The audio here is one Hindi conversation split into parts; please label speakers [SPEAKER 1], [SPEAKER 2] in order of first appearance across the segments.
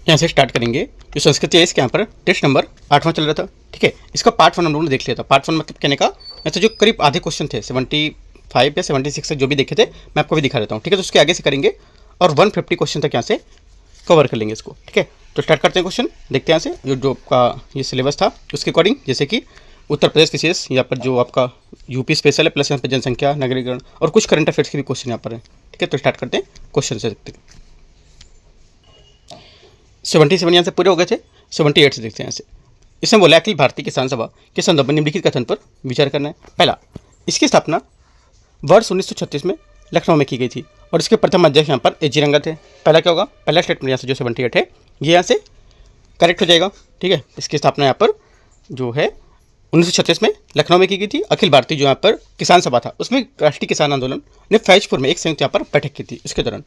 [SPEAKER 1] यहाँ से स्टार्ट करेंगे। जो संस्कृत है इसके यहाँ पर टेस्ट नंबर 8वां चल रहा था, ठीक है। इसका पार्ट 1 हम लोगों ने देख लिया था। पार्ट 1 मतलब कहने का ऐसे जो करीब आधे क्वेश्चन थे 75 या 76 से जो भी देखे थे मैं आपको भी दिखा देता हूँ, ठीक है। तो उसके आगे से करेंगे और 150 क्वेश्चन तक यहाँ से कवर कर लेंगे इसको, ठीक है। तो स्टार्ट करते हैं क्वेश्चन, देखते हैं यहाँ से जो आपका ये सिलेबस था उसके अकॉर्डिंग। जैसे कि उत्तर प्रदेश विशेष, यहाँ पर जो आपका यूपी स्पेशल है, प्लस यहाँ पर जनसंख्या, नगरीकरण और कुछ करंट अफेयर्स के भी क्वेश्चन यहाँ पर है, ठीक है। तो स्टार्ट करते हैं क्वेश्चन से। देखते हैं 77 यहाँ से पूरे हो गए थे, 78 से देखते हैं यहाँ से। इसमें बोला अखिल भारतीय किसान सभा के संदर्भ में निम्नलिखित कथन पर विचार करना है। पहला, इसकी स्थापना वर्ष 1936 में लखनऊ में की गई थी और इसके प्रथम अध्यक्ष यहाँ पर एजी रंगा थे। पहला क्या होगा, पहला स्टेटमेंट यहाँ से जो 78 है ये यहाँ से करेक्ट हो जाएगा, ठीक है। इसकी स्थापना यहाँ पर जो है 1936 में लखनऊ में की गई थी। अखिल भारतीय जो यहाँ पर किसान सभा था उसमें राष्ट्रीय किसान आंदोलन ने फैजपुर में एक संयुक्त यहाँ पर बैठक की थी। इसके दौरान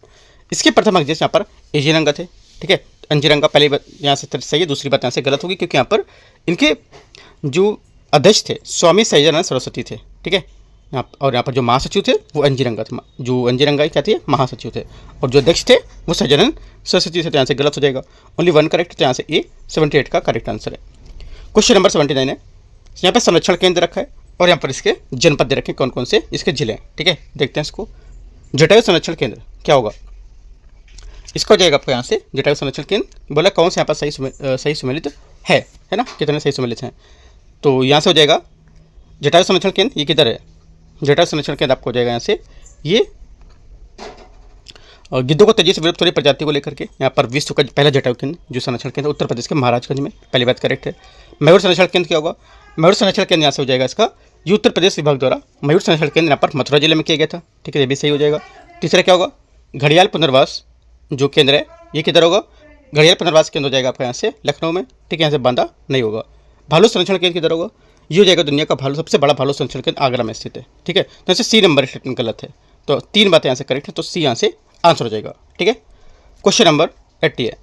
[SPEAKER 1] इसके प्रथम अध्यक्ष यहाँ पर एजी रंगा थे, ठीक है। एजी रंगा पहली बात यहाँ से सही है, दूसरी बात यहाँ से गलत होगी क्योंकि यहाँ पर इनके जो अध्यक्ष थे स्वामी सच्चिदानंद सरस्वती थे, ठीक है। और यहाँ पर जो महासचिव थे वो एनजी रंगा थे, जो एनजी रंगा क्या थे, महासचिव थे। और जो अध्यक्ष थे वो सच्चिदानंद सरस्वती थे। तो यहाँ से गलत हो जाएगा, ओनली 1 करेक्ट। तो यहाँ से ए 78 का करेक्ट आंसर है। क्वेश्चन नंबर 79 है, यहाँ पर संरक्षण केंद्र रखा है और यहाँ पर इसके जनपद दे रखे कौन कौन से इसके जिले हैं, ठीक है। देखते हैं इसको। जटायु संरक्षण केंद्र क्या होगा, इसका हो जाएगा आपको यहाँ से जटायु संरक्षण केंद्र। बोला कौन से यहाँ पर सही सुमेलित है ना, कितने सही सुमेलित हैं। तो यहाँ से हो जाएगा जटायु संरक्षण केंद्र। ये किधर है, जटायु संरक्षण केंद्र आपको हो जाएगा यहाँ से ये गिद्धों को तेजी से विलुप्त हो रही प्रजाति को लेकर के यहाँ पर विश्व का पहला जटायु केंद्र जो संरक्षण केंद्र उत्तर प्रदेश के महाराजगंज में, पहली बात करेक्ट है। मयूर संरक्षण केंद्र क्या होगा, मयूर संरक्षण केंद्र यहाँ से हो जाएगा इसका ये उत्तर प्रदेश विभाग द्वारा मयूर संरक्षण केंद्र यहाँ पर मथुरा जिले में किया गया था, ठीक है। ये भी सही हो जाएगा। तीसरा क्या होगा, घड़ियाल पुनर्वास जो केंद्र है ये किधर होगा, घड़ियाल पुनर्वास केंद्र हो जाएगा आपका यहाँ से लखनऊ में, ठीक है। यहाँ से बांदा नहीं होगा। भालू संरक्षण केंद्र किधर होगा, ये हो जाएगा दुनिया का भालू सबसे बड़ा भालू संरक्षण केंद्र आगरा में स्थित है, ठीक है। तो यहाँ से सी नंबर स्टेटमेंट गलत है, तो 3 बातें यहाँ से करेक्ट है, तो सी यहाँ से आंसर हो जाएगा, ठीक है। क्वेश्चन नंबर 80 है,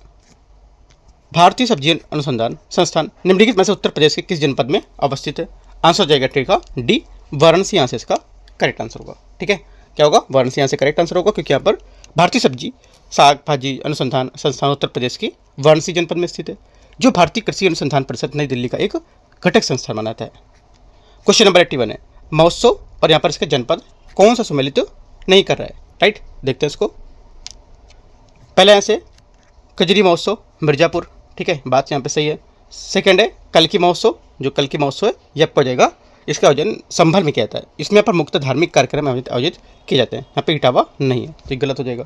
[SPEAKER 1] भारतीय सब्जी अनुसंधान संस्थान निम्नलिखित में से उत्तर प्रदेश के किस जनपद में अवस्थित है। आंसर हो जाएगा ठीक है डी वाराणसी, यहाँ से इसका करेक्ट आंसर होगा, ठीक है। क्या होगा, वाराणसी यहाँ से करेक्ट आंसर होगा क्योंकि यहाँ पर भारतीय सब्जी साग भाजी अनुसंधान संस्थान उत्तर प्रदेश की वाराणसी जनपद में स्थित है, जो भारतीय कृषि अनुसंधान परिषद नई दिल्ली का एक घटक संस्थान बनाता है। क्वेश्चन नंबर 81 है, महोत्सव और यहाँ पर इसका जनपद कौन सा सुमेलित नहीं कर रहा है, राइट। देखते हैं इसको। पहले यहाँ से कजरी महोत्सव मिर्जापुर, ठीक है, बात यहाँ पे सही है। सेकंड है कल्की महोत्सव, जो कल्की महोत्सव है ये आपको हो जाएगा इसका आयोजन संभल में किया जाता है। इसमें यहाँ पर मुख्य धार्मिक कार्यक्रम आयोजित किए जाते हैं, यहाँ पे इटावा नहीं है, तो ये गलत हो जाएगा।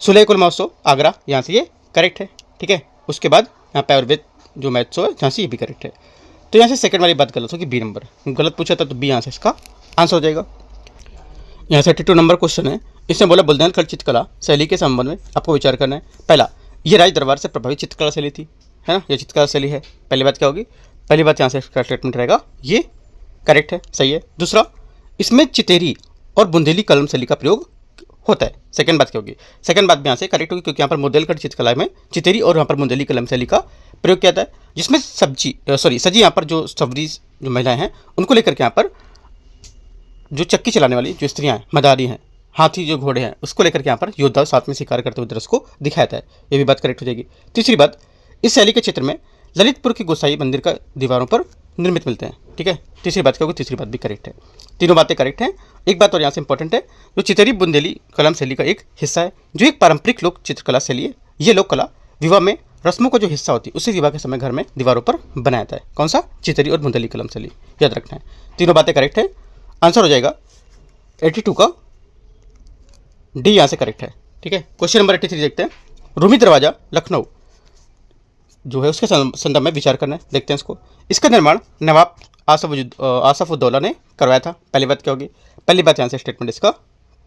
[SPEAKER 1] सुलेकुल महोत्सव आगरा, यहाँ से ये करेक्ट है, ठीक है। उसके बाद यहाँ पे आयुर्वेद जो महोत्सव है यहाँ से ये भी करेक्ट है। तो यहाँ से सेकंड वाली बात गलत होगी, बी नंबर गलत पूछा था तो बी यहाँ से इसका आंसर हो जाएगा। यहाँ से 82 नंबर क्वेश्चन है, इसमें बोला बुंदेलखंड चित्रकला शैली के संबंध में आपको विचार करना है। पहला, ये राज दरबार से प्रभावित चित्रकला शैली थी, है ना, ये चित्रकला शैली है। पहली बात क्या होगी, पहली बात यहाँ से इसका स्टेटमेंट रहेगा ये करेक्ट है, सही है। दूसरा, इसमें चितेरी और बुंदेली कलम शैली का प्रयोग होता है। सेकंड बात क्या होगी, सेकंड बात भी यहाँ से करेक्ट होगी क्योंकि यहाँ पर बुंदेलखंड चित्रकला में चितेरी और यहाँ पर बुंदेली कलम शैली का प्रयोग किया जाता है, जिसमें सजी यहाँ पर जो सवरी जो महिलाएं हैं उनको लेकर के यहाँ पर जो चक्की चलाने वाली जो स्त्रियाँ हैं, मदारी हैं, हाथी जो घोड़े हैं उसको लेकर के यहाँ पर योद्धा साथ में शिकार करते हुए दृश्य को दिखाया जाता है, ये भी बात करेक्ट हो जाएगी। तीसरी बात, इस शैली के क्षेत्र में ललितपुर के गोसाई मंदिर का दीवारों पर निर्मित मिलते हैं, ठीक है। तीसरी बात क्या होगी, तीसरी बात भी करेक्ट है, तीनों बातें करेक्ट हैं। एक बात और यहाँ से इंपॉर्टेंट है, जो चितेरी बुंदेली कलम शैली का एक हिस्सा है, जो एक पारंपरिक लोक चित्रकला शैली है। ये लोक कला विवाह में रस्मों का जो हिस्सा होती है उसी विवाह के समय घर में दीवारों पर बनाया जाता है। कौन सा, चितेरी और बुंदेली कलम शैली, याद रखना है। तीनों बातें करेक्ट है, आंसर हो जाएगा 82 का डी यहाँ से करेक्ट है, ठीक है। क्वेश्चन नंबर 83 देखते हैं, रूमी दरवाजा लखनऊ जो है उसके संदर्भ में विचार करना है। देखते हैं इसको। इसका निर्माण नवाब आसफउद्दौला ने करवाया था। पहली बात क्या होगी, पहली बात यहाँ से स्टेटमेंट इसका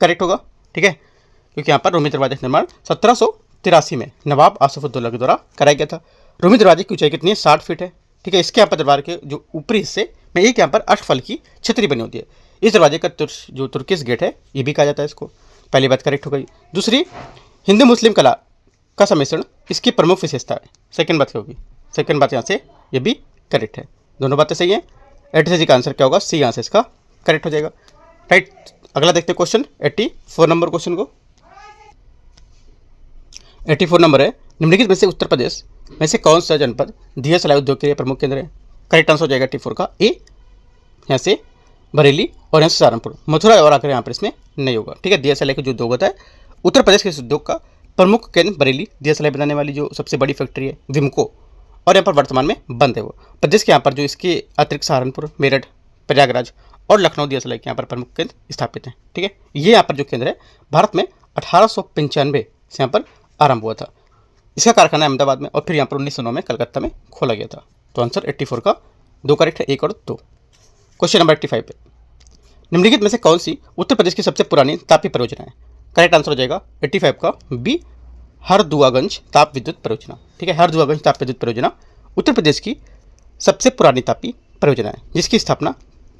[SPEAKER 1] करेक्ट होगा, ठीक है, क्योंकि यहाँ पर रूमी दरवाजे का निर्माण 1783 में नवाब आसफउद्दौला के द्वारा कराया गया था। रूमी दरवाजे की ऊंचाई कितनी है, 60 फीट है, ठीक है। इसके यहाँ पर दरबार के जो ऊपरी हिस्से में एक यहाँ पर अष्टफल की छतरी बनी होती है। इस दरवाजे का जो तुर्किश गेट है ये भी कहा जाता है इसको। पहली बात करेक्ट हो गई। दूसरी, हिंदू मुस्लिम कला का सम्मिश्रण इसकी प्रमुख विशेषता है। सेकंड बात क्या होगी, सेकंड बात यहाँ से ये भी करेक्ट है, दोनों बातें सही हैं। 83 का आंसर क्या होगा, सी यहाँ से इसका करेक्ट हो जाएगा, राइट। अगला देखते हैं क्वेश्चन 84 नंबर क्वेश्चन को। 84 नंबर है, निम्नलिखित में से उत्तर प्रदेश में से कौन सा जनपद दिया सलाई उद्योग के लिए प्रमुख केंद्र है? करेक्ट आंसर हो जाएगा T4 का ए, यहाँ से बरेली और यहाँ से सहारनपुर। मथुरा और आकर यहाँ पर इसमें नहीं होगा। ठीक है, दिया सलाई का जो उद्योग होता है उत्तर प्रदेश के इस उद्योग का प्रमुख केंद्र बरेली, दिया सलाई बनाने वाली जो सबसे बड़ी फैक्ट्री है विमको, और यहाँ पर वर्तमान में बंद है वो। प्रदेश के यहाँ पर जो इसके अतिरिक्त सहारनपुर, मेरठ, प्रयागराज और लखनऊ दिया सलाई के यहाँ पर प्रमुख केंद्र स्थापित हैं। ठीक है, ये यहाँ पर जो केंद्र है भारत में 1895 से यहाँ पर आरंभ हुआ था। इसका कारखाना अहमदाबाद में और फिर यहाँ पर 1909 में कलकत्ता में खोला गया था। तो आंसर 84 का 2 करेक्ट है, 1 और 2। क्वेश्चन नंबर 85 पे, निम्नलिखित में से कौन सी उत्तर प्रदेश की सबसे पुरानी तापी परियोजना है? करेक्ट आंसर हो जाएगा 85 का बी, हरदुआगंज ताप विद्युत परियोजना। ठीक है, हरदुआगंज ताप विद्युत परियोजना उत्तर प्रदेश की सबसे पुरानी तापी परियोजना है, जिसकी स्थापना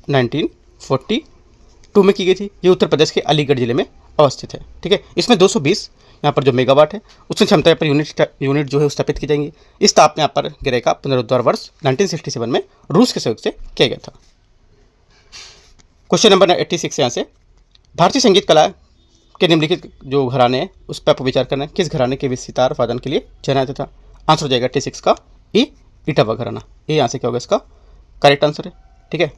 [SPEAKER 1] 1942 में की गई थी। ये उत्तर प्रदेश के अलीगढ़ जिले में अवस्थित है। ठीक है, इसमें 220 यहाँ पर जो मेगावाट है उसकी क्षमता पर यूनिट जो है स्थापित की जाएंगी। इस ताप में यहाँ पर गिरे का पुनरुद्धार वर्ष 1967 में रूस के सहयोग से किया गया था। क्वेश्चन नंबर 86 यहाँ से, भारतीय संगीत कला के निम्नलिखित जो घराने हैं उस पर आपको विचार करना है। किस घराने के सितार वादन के लिए जाना जाता था? आंसर हो जाएगा 86 का ए, इटावा घराना। ए यहाँ से क्या होगा इसका करेक्ट आंसर है। ठीक है,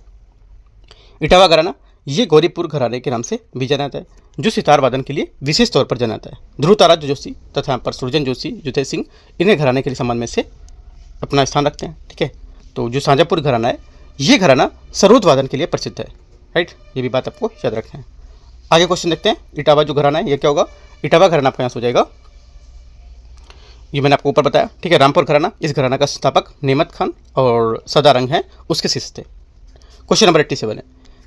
[SPEAKER 1] इटावा घराना ये गौरीपुर घराने के नाम से भी जाना जाता है, जो सितार वादन के लिए विशेष तौर पर जाना जाता है। ध्रुव तारा जोशी तथा यहाँ पर सुरजन जोशी, जुतेश सिंह इन्हें घराने के लिए संबंध में से अपना स्थान रखते हैं। ठीक है, तो जो शाजापुर घराना है ये घराना सरोद वादन के लिए प्रसिद्ध है। राइट, ये भी बात आपको याद रखना है। आगे क्वेश्चन देखते हैं। इटावा जो घराना है ये क्या होगा? इटावा घराना आपका यहाँ से हो जाएगा, ये मैंने आपको ऊपर बताया। ठीक है, रामपुर घराना, इस घराना का संस्थापक नेमत खान और सदारंग हैं उसके शिष्य थे। क्वेश्चन नंबर 87 है,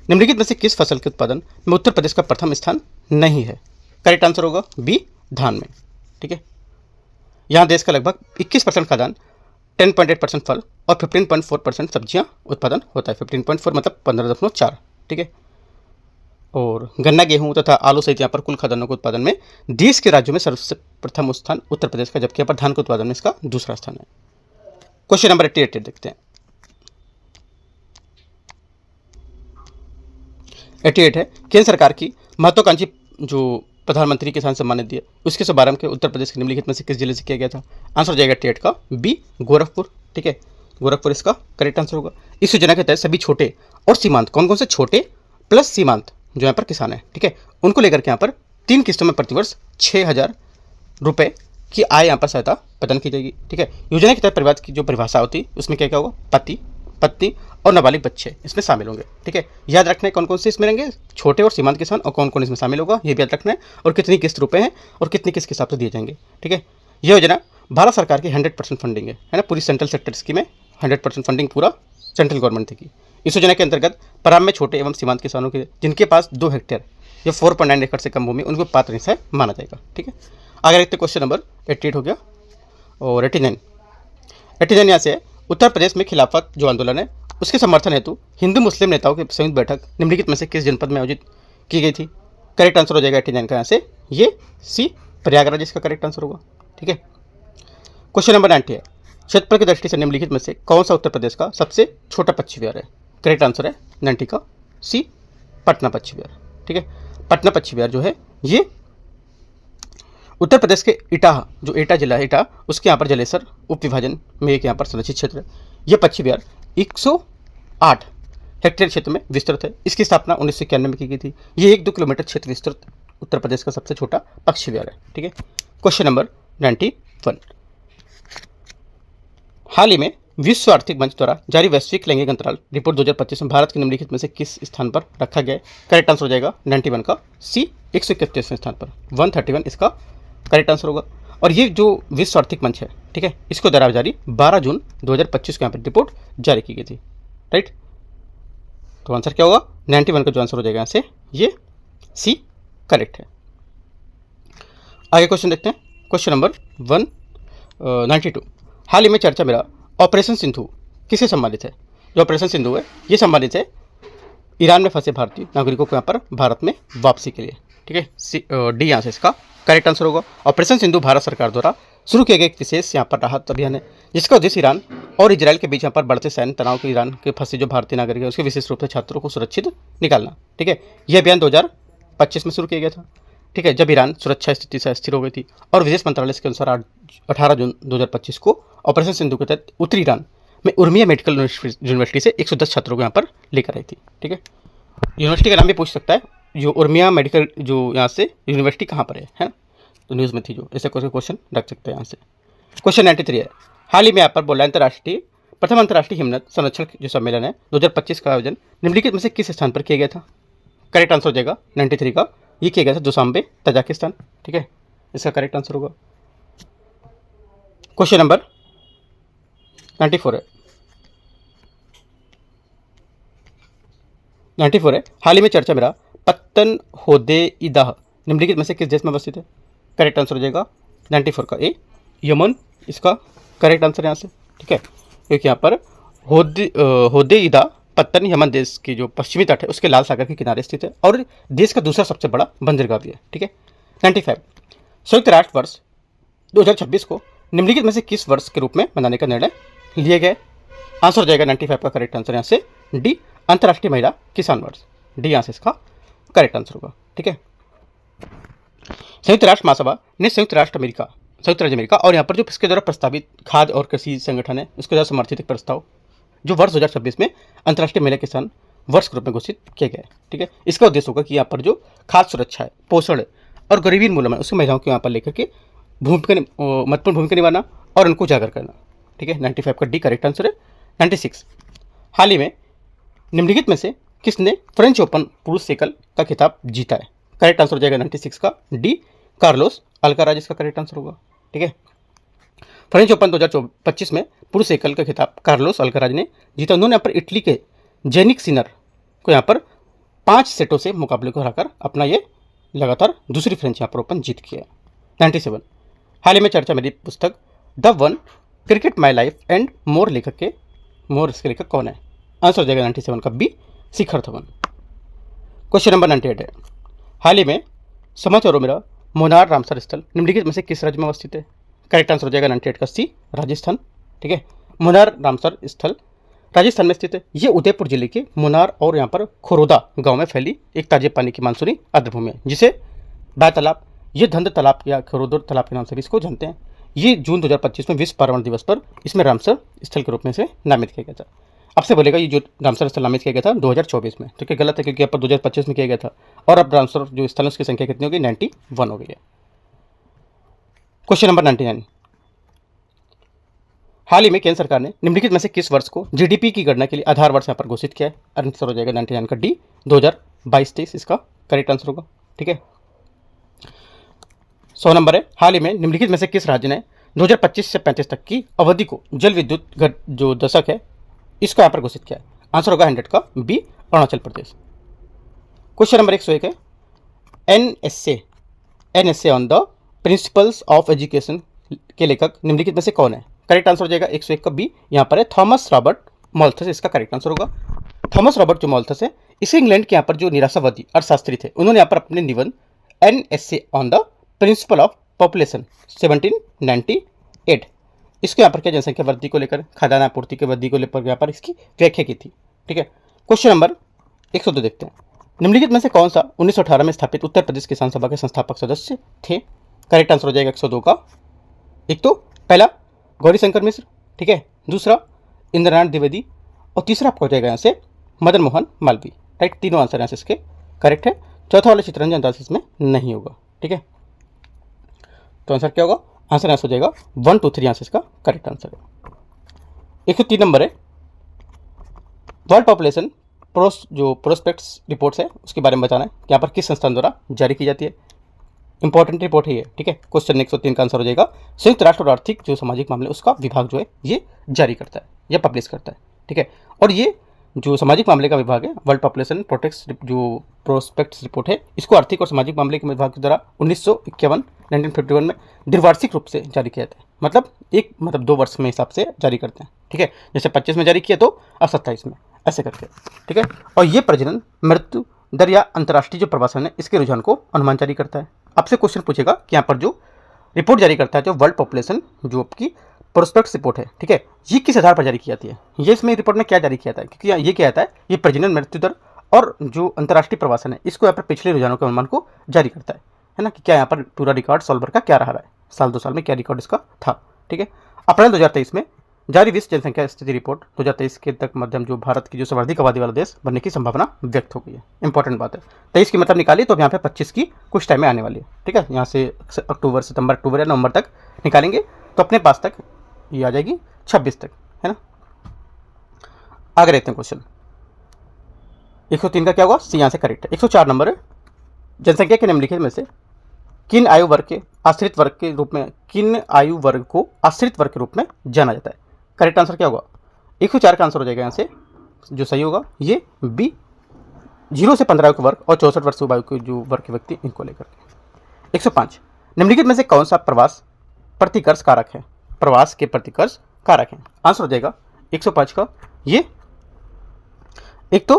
[SPEAKER 1] निम्नलिखित में से किस फसल के उत्पादन में उत्तर प्रदेश का प्रथम स्थान नहीं है? करेक्ट आंसर होगा बी, धान में। ठीक है, यहाँ देश का लगभग 21% खाद्यान्न, 10.8% फल और 15.4% सब्जियां उत्पादन होता है। 15.4 मतलब 15.4। ठीक है, और गन्ना, गेहूं तथा आलू सहित यहाँ पर कुल खाद्यान्नों के उत्पादन में देश के राज्यों में सबसे प्रथम स्थान उत्तर प्रदेश का, जबकि यहाँ पर धान के उत्पादन में इसका दूसरा स्थान है। क्वेश्चन नंबर 88 देखते हैं। 88 है, केंद्र सरकार की महत्वाकांक्षी जो प्रधानमंत्री किसान सम्मान निधि है उसके शुभारंभ के उत्तर प्रदेश के निम्नलिखित में से किस जिले से किया गया था? आंसर हो जाएगा 88 का बी, गोरखपुर। ठीक है, गोरखपुर इसका करेक्ट आंसर होगा। इस योजना के तहत सभी छोटे और सीमांत, कौन कौन से छोटे प्लस सीमांत जो यहाँ पर किसान है, ठीक है, उनको लेकर के यहाँ पर 3 किस्तों में प्रतिवर्ष 6,000 रुपये की आय यहाँ पर सहायता प्रदान की जाएगी। ठीक है, योजना के तहत परिवार की जो परिभाषा होती है उसमें क्या क्या होगा? पति, पत्नी और नाबालिग बच्चे इसमें शामिल होंगे। ठीक है, याद रखना है कौन कौन से इसमें रहेंगे, छोटे और सीमांत किसान, और कौन कौन इसमें शामिल होगा ये भी याद रखना है, और कितनी किस्त रुपए हैं और कितनी किस्त के हिसाब से दिए जाएंगे। ठीक है, यह योजना भारत सरकार की 100% फंडिंग है ना, पूरी सेंट्रल सेक्टर स्कीम है, 100% फंडिंग पूरा सेंट्रल गवर्नमेंट देगी। इस योजना के अंतर्गत प्रारंभ में छोटे एवं सीमांत किसानों के जिनके पास 2 हेक्टेयर या 4.9 एकड़ से कम भूमि उनको पात्र हिस्सा माना जाएगा। ठीक है, आगे देखते क्वेश्चन नंबर 88 हो गया। और 89 यहाँ से, उत्तर प्रदेश में खिलाफत जो आंदोलन है उसके समर्थन हेतु हिंदू मुस्लिम नेताओं की संयुक्त बैठक निम्नलिखित में से किस जनपद में आयोजित की गई थी? करेक्ट आंसर हो जाएगा 89 का यहाँ से ये सी, प्रयागराज इसका करेक्ट आंसर होगा। ठीक है, क्वेश्चन नंबर 90 है, क्षेत्रफल की दृष्टि से निम्नलिखित में से कौन सा उत्तर प्रदेश का सबसे छोटा पक्षी विहार है? करेक्ट आंसर है 90 का सी, पटना पक्षी विहार। ठीक है, पटना पक्षी विहार जो है ये उत्तर प्रदेश के इटाह, जो एटा जिला है इटाह, उसके यहाँ पर जलेसर उप विभाजन में एक यहाँ पर संरक्षित क्षेत्र है। यह पक्षी विहार 108 हेक्टेयर क्षेत्र में विस्तृत है। इसकी स्थापना 1991 में की गई थी। ये 1-2 किलोमीटर क्षेत्र विस्तृत उत्तर प्रदेश का सबसे छोटा पक्षी विहार है। ठीक है, क्वेश्चन नंबर 91, हाल ही में विश्व आर्थिक मंच द्वारा जारी वैश्विक लैंगिक अंतराल रिपोर्ट 2025 में भारत के निम्नलिखित में से किस स्थान पर रखा गया है? करेक्ट आंसर हो जाएगा 91 का सी, 131वें स्थान पर, 131 इसका करेक्ट आंसर होगा। और ये जो विश्व आर्थिक मंच है, ठीक है, इसको द्वारा जारी 12 जून 2025 को यहाँ पर रिपोर्ट जारी की गई थी। राइट, तो आंसर क्या होगा? 91 का जो आंसर हो जाएगा यहाँ से ये सी करेक्ट है। आगे क्वेश्चन देखते हैं। क्वेश्चन नंबर 192, हाल ही में चर्चा में ऑपरेशन सिंधु किससे संबंधित है? जो ऑपरेशन सिंधु है ये संबंधित है ईरान में फंसे भारतीय नागरिकों को यहाँ पर भारत में वापसी के लिए। ठीक है, डी यहाँ से इसका करेक्ट आंसर होगा। ऑपरेशन सिंधु भारत सरकार द्वारा शुरू किया गया एक विशेष यहाँ पर राहत अभियान है, जिसका उद्देश्य ईरान और इजराइल के बीच यहाँ पर बढ़ते सैन्य तनाव के ईरान के फंसे जो भारतीय नागरिक है उसके विशेष रूप से छात्रों को सुरक्षित निकालना। ठीक है, यह अभियान 2025 में शुरू किया गया था। ठीक है, जब ईरान सुरक्षा स्थिति से अस्थिर हो गई थी। और विदेश मंत्रालय के अनुसार 18 जून 2025 को ऑपरेशन सिंधु के तहत उत्तरी ईरान में उर्मिया मेडिकल यूनिवर्सिटी से 110 छात्रों को यहाँ पर लेकर आई थी। ठीक है, यूनिवर्सिटी का नाम भी पूछ सकता है, जो उर्मिया मेडिकल जो यहाँ से यूनिवर्सिटी कहाँ पर है ना, तो न्यूज़ में थी जो, ऐसे क्वेश्चन रख सकते हैं यहाँ से। क्वेश्चन 93 है, हाल ही में यहाँ पर बोला अंतर्राष्ट्रीय प्रथम अंतर्राष्ट्रीय हिमनद संरक्षण जो सम्मेलन है 2025 का आयोजन निम्नलिखित में से किस स्थान पर किया गया था? करेक्ट आंसर हो जाएगा 93 का, ये किया गया था दुशांबे तजाकिस्तान। ठीक है, इसका करेक्ट आंसर होगा। क्वेश्चन नंबर 94 है, 94 है, हाल ही में चर्चा में रहा पत्तन होदेइदाह निम्नलिखित में से किस देश में अवस्थित है? करेक्ट आंसर हो जाएगा 94 का ए, यमन इसका करेक्ट आंसर यहाँ से। ठीक है, क्योंकि यहाँ पर होदेइदा पत्तन यमन देश की जो पश्चिमी तट है उसके लाल सागर के किनारे स्थित है और देश का दूसरा सबसे बड़ा बंदरगाह भी है। ठीक है, 95, संयुक्त राष्ट्र वर्ष 2026 को निम्नलिखित में से किस वर्ष के रूप में मनाने का निर्णय लिया गया? आंसर हो जाएगा 95 का करेक्ट आंसर यहाँ से डी, अंतर्राष्ट्रीय महिला किसान वर्ष, डी यहाँ से इसका करेक्ट आंसर होगा। ठीक है, संयुक्त राष्ट्र महासभा ने संयुक्त राज्य अमेरिका और यहाँ पर जो इसके द्वारा प्रस्तावित खाद्य और कृषि संगठन है उसके द्वारा समर्थित एक प्रस्ताव जो वर्ष 2026 में अंतर्राष्ट्रीय महिला किसान वर्ष के रूप में घोषित किया गया है। ठीक है, इसका उद्देश्य होगा कि यहाँ पर जो खाद्य सुरक्षा है, पोषण है और गरीबी उन्मूलन है उसकी महिलाओं को यहाँ पर लेकर के महत्वपूर्ण भूमिका निभाना और उनको उजागर करना। ठीक है, 95 का डी करेक्ट आंसर है। 96, हाल ही में निम्नलिखित में से किसने फ्रेंच ओपन पुरुष एकल का खिताब जीता है? करेक्ट आंसर हो जाएगा 96 का डी, कार्लोस अल्काराज इसका करेक्ट आंसर होगा। ठीक है, फ्रेंच ओपन 2025 में पुरुष एकल का खिताब कार्लोस अल्काराज ने जीता। उन्होंने यहाँ पर इटली के जेनिक सिनर को यहाँ पर 5 सेटों से मुकाबले को हराकर अपना ये लगातार दूसरी फ्रेंच यहाँ पर ओपन जीत किया है। 97, हाल ही में चर्चा में पुस्तक the one cricket my life and more इसके लेखक कौन है? आंसर हो जाएगा 97 का B, Shikhar Dhawan. Question number 98 है, हाल ही में समाचारों में मुनार रामसर स्थल निम्नलिखित में से किस राज्य में अवस्थित है? करेक्ट आंसर हो जाएगा 98 का सी, राजस्थान। ठीक है, मुनार रामसर स्थल राजस्थान में स्थित है। ये उदयपुर जिले के मुनार और यहाँ पर खोरोदा गांव में फैली एक ताजे पानी की मानसूनी आर्द्रभूमि है जिसे बाय तालाब, ये धंध तालाब या खोरोदर तालाब के नाम से भी इसको जानते हैं। ये जून 2025 में विश्व पर्यावरण दिवस पर इसमें रामसर स्थल के रूप में से नामित किया गया था। आपसे बोलेगा ये जो रामसर स्थल नामित किया गया था 2024 में, तो क्या गलत है क्योंकि यहाँ पर 2025 में किया गया था और अब रामसर जो स्थल है उसकी संख्या कितनी होगी? 91 हो गई है। क्वेश्चन नंबर 99, हाल ही में केंद्र सरकार ने निम्नलिखित में से किस वर्ष को जीडीपी की गणना के लिए आधार वर्ष यहाँ पर घोषित किया है? आंसर हो जाएगा 99 का डी, 2022-23 इसका करेक्ट आंसर होगा। ठीक है, 100 नंबर है, हाल ही में निम्नलिखित में से किस राज्य ने 2025 से 35 तक की अवधि को जल विद्युत जो दशक है इसको यहाँ पर घोषित किया है? आंसर होगा 100 का B, Arunachal Pradesh. Question number 101 है, NSA on the principles of education के लेखक निम्नलिखित में से कौन है? करेक्ट आंसर हो जाएगा 101 का बी, यहाँ पर है थॉमस रॉबर्ट मॉल्थस इसका करेक्ट आंसर होगा। थॉमस रॉबर्ट जो मॉल्थस है इसे इंग्लैंड के यहाँ पर जो निराशावादी अर्थशास्त्री थे उन्होंने यहाँ पर अपने निबंध NSA on the principle of population 1798 इसको यहाँ पर क्या जनसंख्या वृद्धि को लेकर, खाद्यान्न आपूर्ति की वृद्धि को लेकर यहाँ पर इसकी व्याख्या की थी। ठीक है, क्वेश्चन नंबर 102 देखते हैं, निम्नलिखित में से कौन सा 1918 में स्थापित उत्तर प्रदेश किसान सभा के संस्थापक सदस्य थे? करेक्ट आंसर हो जाएगा 102 का, एक तो पहला गौरीशंकर मिश्र, ठीक है, दूसरा इंद्रनाथ द्विवेदी और तीसरा आपको हो जाएगा यहाँ से मदन मोहन मालवीय। राइट, तीनों आंसर यहाँ से इसके करेक्ट है। चौथा वाला चित्तरंजन दास इसमें नहीं होगा। ठीक है, तो आंसर क्या होगा? आंसर यहाँ से हो जाएगा 1 2 3 यहाँ से इसका करेक्ट आंसर है। 103 नंबर है, वर्ल्ड पॉपुलेशन जो प्रोस्पेक्ट्स रिपोर्ट्स है उसके बारे में बताना है कि यहाँ पर किस संस्थान द्वारा जारी की जाती है। इंपॉर्टेंट रिपोर्ट है ये। ठीक है, क्वेश्चन 103 का आंसर हो जाएगा संयुक्त राष्ट्र और आर्थिक जो सामाजिक मामले उसका विभाग जो है ये जारी करता है या पब्लिश करता है। ठीक है, और ये जो सामाजिक मामले का विभाग है वर्ल्ड पॉपुलेशन प्रोटेक्ट्स जो प्रोस्पेक्ट्स रिपोर्ट है इसको आर्थिक और सामाजिक मामले के विभाग के द्वारा 1951 में द्विवार्षिक रूप से जारी किया जाता है। मतलब 2 वर्ष में हिसाब से जारी करते हैं। ठीक है, जैसे 25 में जारी किया तो अब 27 में ऐसे करके। ठीक है, और ये प्रजनन मृत्यु दर या अंतर्राष्ट्रीय जो प्रवासन है इसके रुझान को अनुमान जारी करता है। आपसे क्वेश्चन पूछेगा कि यहाँ पर जो रिपोर्ट जारी करता है जो वर्ल्ड पॉपुलेशन जो आपकी प्रोस्पेक्ट्स रिपोर्ट है, ठीक है, ये किस आधार पर जारी की जाती है? ये इसमें रिपोर्ट में क्या जारी किया जाता है? क्योंकि ये क्या आता है, ये प्रजनन मृत्यु दर और जो अंतर्राष्ट्रीय प्रवासन है इसको यहाँ पर पिछले रुझानों के अनुमान को जारी करता है। है ना, कि क्या यहाँ पर पूरा रिकॉर्ड सॉल्वर का क्या रहा है, साल 2 साल में क्या रिकॉर्ड इसका था। ठीक है, अप्रैल 2023 में जारी विश्व जनसंख्या स्थिति रिपोर्ट 2023 के तक मध्यम जो भारत की जो सर्वाधिक आबादी वाला देश बनने की संभावना व्यक्त हो गई है। इंपॉर्टेंट बात है, 23 की मतलब निकाली तो अब यहाँ पे 25 की कुछ टाइम में आने वाली है। ठीक है, यहाँ से अक्टूबर, सितंबर, अक्टूबर या नवंबर तक निकालेंगे तो अपने पास तक ये आ जाएगी 26 तक, है ना। आगे देखते हैं क्वेश्चन। 103 का क्या होगा, सी यहाँ से करेक्ट है। 104 नंबर है, जनसंख्या के निम्नलिखित में से किन आयु वर्ग के आश्रित वर्ग के रूप में, किन आयु वर्ग को आश्रित वर्ग के रूप में जाना जाता है। करेक्ट आंसर क्या होगा, 104 का आंसर हो जाएगा यहाँ से जो सही होगा ये बी, 0 से 15 आयु के वर्ग और 64 वर्ष आयु के जो वर्ग के व्यक्ति इनको लेकर के। 105 निम्नलिखित में से कौन सा प्रवास प्रतिकर्ष कारक है, प्रवास के प्रतिकर्ष कारक है। आंसर हो जाएगा 105 का ये, एक तो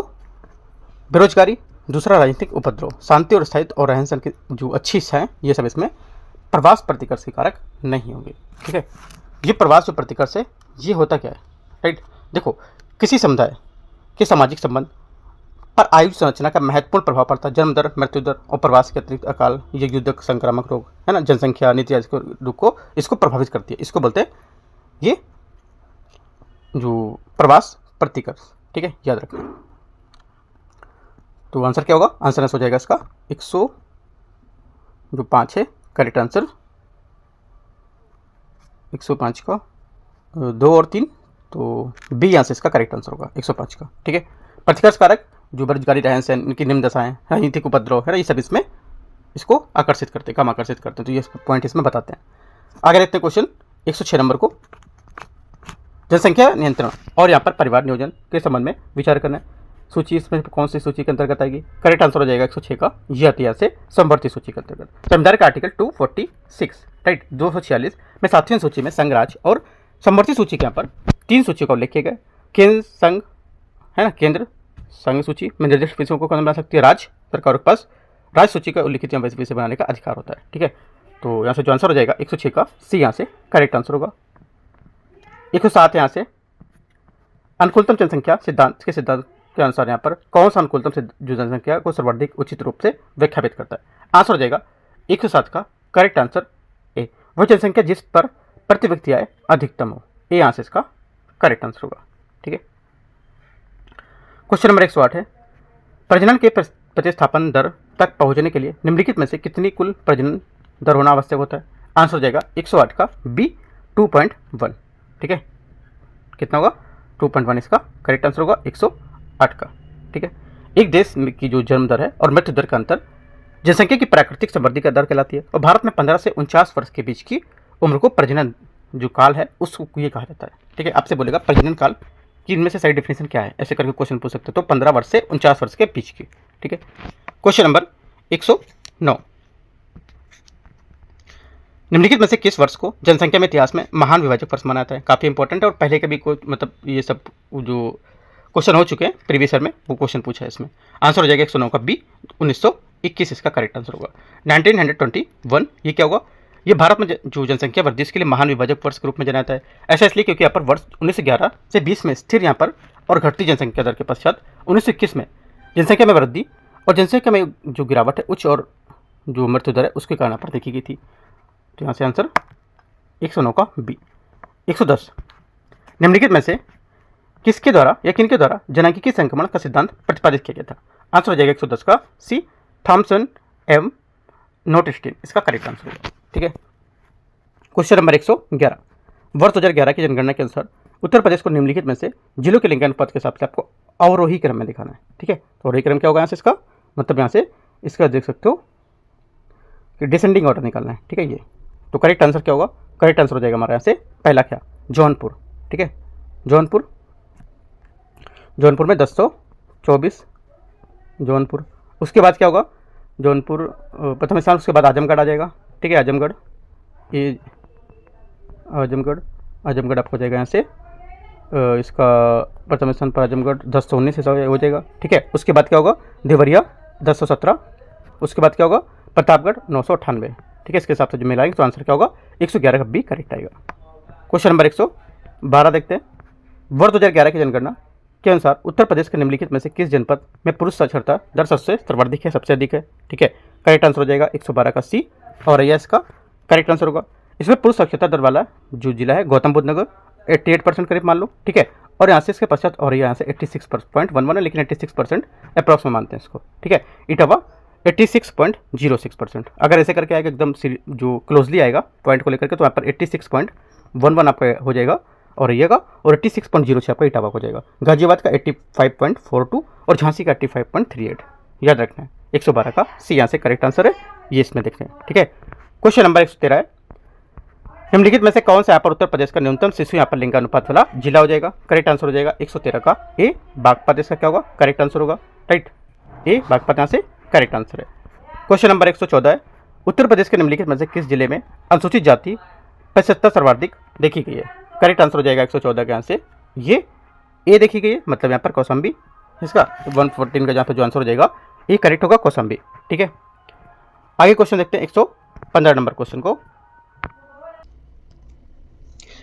[SPEAKER 1] बेरोजगारी, दूसरा राजनीतिक उपद्रव, शांति और स्थायित्व और रहन सहन की जो अच्छी इच्छा है, ये सब इसमें प्रवास प्रतिकर्ष के कारक नहीं होंगे। ठीक है, ये प्रवास जो प्रतिकर्ष है ये होता क्या है, राइट। देखो, किसी समुदाय के सामाजिक संबंध पर आयु संरचना का महत्वपूर्ण प्रभाव पड़ता है। जन्म दर, मृत्यु दर और प्रवास के अतिरिक्त अकाल, ये युद्ध, संक्रामक रोग, है ना, जनसंख्या नीति आदि को इसको प्रभावित करती है। इसको बोलते हैं ये जो प्रवास प्रतिकर्ष। ठीक है, याद रखना। तो आंसर क्या होगा, आंसर हो जाएगा इसका 105 है करेक्ट आंसर। 105 का 2 और 3 तो बी यहाँ से इसका करेक्ट आंसर होगा 105 का। ठीक है, प्रतिकर्ष कारक जो बेरोजगारी, रहन सहन, इनकी निम्न दशाएं, राजनीतिक उपद्रव है ना, ये सब इसमें इसको आकर्षित करते हैं, कम आकर्षित करते हैं। तो ये पॉइंट इसमें बताते हैं। आगे देखते हैं क्वेश्चन 106 नंबर को, जनसंख्या नियंत्रण और यहाँ पर परिवार नियोजन के संबंध में विचार करना है। सूची इसमें कौन सी सूची के अंतर्गत आएगी, करेक्ट आंसर हो जाएगा 106 का, यह आती है से समवर्ती सूची के अंतर्गत। संविधान का आर्टिकल 246 राइट 246 में 7वीं सूची में संघ, राज्य और समवर्ती सूची के यहाँ पर 3 सूची का उल्लेख किया गया। केंद्र संघ, है ना, केंद्र संघ सूची में निर्दिष्ट विषयों को कौन बना सकती है, राज्य सरकार के पास राज्य सूची का उल्लिखित विषय बनाने का अधिकार होता है। ठीक है, तो यहाँ से जो आंसर हो जाएगा 106 का सी यहाँ से करेक्ट आंसर होगा। 107 यहाँ से अनुकूलतम जनसंख्या सिद्धांत के सिद्धांत के अनुसार यहाँ पर कौन सा अनुकूलतम से जो जनसंख्या को सर्वाधिक उचित रूप से व्याख्यापित करता है। आंसर हो जाएगा 107 का करेक्ट आंसर ए, वह जनसंख्या जिस पर प्रति व्यक्ति आय अधिकतम हो, ए यहाँ से इसका करेक्ट आंसर होगा। ठीक है, क्वेश्चन नंबर 108 है, प्रजनन के प्रतिस्थापन दर तक पहुंचने के लिए निम्नलिखित में से कितनी कुल प्रजनन दर होना आवश्यक होता है। आंसर हो जाएगा 108 का बी 2.1। ठीक है, कितना होगा 2.1 इसका करेक्ट आंसर होगा 108 का। ठीक है, एक देश की जो जन्म दर है और मृत्यु दर का अंतर जनसंख्या की प्राकृतिक समृद्धि का दर कहलाती है, और भारत में 15 से 49 वर्ष के बीच की उम्र को प्रजनन जो काल है उसको ये कहा जाता है। ठीक है, आपसे बोलेगा प्रजनन काल कि इनमें से सही डेफिनेशन क्या है, ऐसे करके क्वेश्चन पूछ सकते हो। तो 15 वर्ष से 49 वर्ष के बीच की। ठीक है, क्वेश्चन नंबर 109, निम्नलिखित में से किस वर्ष को जनसंख्या में इतिहास में महान विभाजक वर्ष माना जाता है। काफ़ी इंपॉर्टेंट है और पहले कभी कोई मतलब ये सब जो क्वेश्चन हो चुके हैं प्रीवियस ईयर में वो क्वेश्चन पूछा है इसमें। आंसर हो जाएगा 109 का बी 1921 इसका करेक्ट आंसर होगा। 1921 ये क्या होगा, ये भारत में जो जनसंख्या वृद्धि इसके लिए महान विभाजक वर्ष के रूप में जाना जाता है। ऐसा इसलिए क्योंकि यहाँ पर वर्ष 1911 से 20 में स्थिर यहाँ पर और घटती जनसंख्या दर के पश्चात 1921 में जनसंख्या में वृद्धि और जनसंख्या में जो गिरावट है उच्च और जो मृत्यु दर है उसके कारण पर देखी गई थी। तो यहाँ से आंसर 109 का बी। 110, निम्नलिखित में से किसके द्वारा या किनके द्वारा जनांगीय संक्रमण का सिद्धांत प्रतिपादित किया गया था। आंसर हो जाएगा 110 का सी थॉमसन एम नोटेस्टिन इसका करेक्ट आंसर होगा। ठीक है, क्वेश्चन नंबर 111, वर्ष 2011 की जनगणना के अनुसार उत्तर प्रदेश को निम्नलिखित में से जिलों के लिंगानुपात के हिसाब से आपको अवरोही क्रम में दिखाना है। ठीक है, तो अवरोही क्रम क्या होगा यहाँ से इसका मतलब यहाँ से इसका देख सकते हो कि डिसेंडिंग ऑर्डर निकालना है। ठीक है, ये तो करेक्ट आंसर क्या होगा, करेक्ट आंसर हो जाएगा हमारा यहाँ से पहला क्या जौनपुर। ठीक है, जौनपुर में 1024 जौनपुर। उसके बाद क्या होगा जौनपुर प्रथम स्थान, उसके बाद आजमगढ़ आ जाएगा। ठीक है, आजमगढ़ ये आजमगढ़ आपको हो जाएगा यहाँ से इसका प्रथम स्थान पर आजमगढ़ 1019 ऐसा हो जाएगा। ठीक है, उसके बाद क्या होगा देवरिया 1017, उसके बाद क्या होगा प्रतापगढ़ 998। ठीक है, इसके हिसाब से जो मिलाएंगे तो आंसर क्या होगा 111 का बी करेक्ट आएगा। क्वेश्चन नंबर 112 देखते हैं, वर्ष 2011 की जनगणना के अनुसार उत्तर प्रदेश के निम्नलिखित में से किस जनपद में पुरुष साक्षरता दर सबसे सर्वाधिक है, सबसे अधिक है। ठीक है, करेक्ट आंसर हो जाएगा 112 का सी, औरैया इसका करेक्ट आंसर होगा। इसमें पुरुष साक्षरता दर वाला जो जिला है गौतम बुद्ध नगर 88% करीब मान लो, ठीक है। और यहाँ से इसके पश्चात औरैया यहाँ से 86.11 है, लेकिन 86% अप्रॉक्स में मानते हैं इसको, ठीक है। इटावा 86.06%। अगर ऐसे करके आएगा एकदम जो क्लोजली आएगा पॉइंट को लेकर के, तो यहाँ पर 86.11 आपका हो जाएगा औरैया का, और 86.06 आपका इटावा हो जाएगा। गाजियाबाद का 85.42 और झांसी का 85.38। याद रखना है 112 का सी यहाँ से करेक्ट आंसर है, ये इसमें देखते हैं, ठीक है। क्वेश्चन नंबर 113 है, निम्नलिखित में से कौन सा यहाँ पर उत्तर प्रदेश का न्यूनतम शिशु यहाँ पर लिंगानुपात वाला जिला हो जाएगा? करेक्ट आंसर हो जाएगा 113 का ए, बागपत इसका क्या होगा? करेक्ट आंसर होगा, राइट। ए बागपत यहाँ से करेक्ट आंसर है। क्वेश्चन नंबर 114 है, उत्तर प्रदेश के निम्नलिखित में से किस जिले में अनुसूचित जाति 75 सर्वाधिक देखी गई है? करेक्ट आंसर हो जाएगा 114 के यहाँ से ये ए देखी गई है, मतलब यहाँ पर कौशाम्बी इसका 114 का जहाँ पर जो आंसर हो जाएगा ये करेक्ट होगा कौशाम्बी, ठीक है। आगे क्वेश्चन देखते हैं 115 नंबर क्वेश्चन को।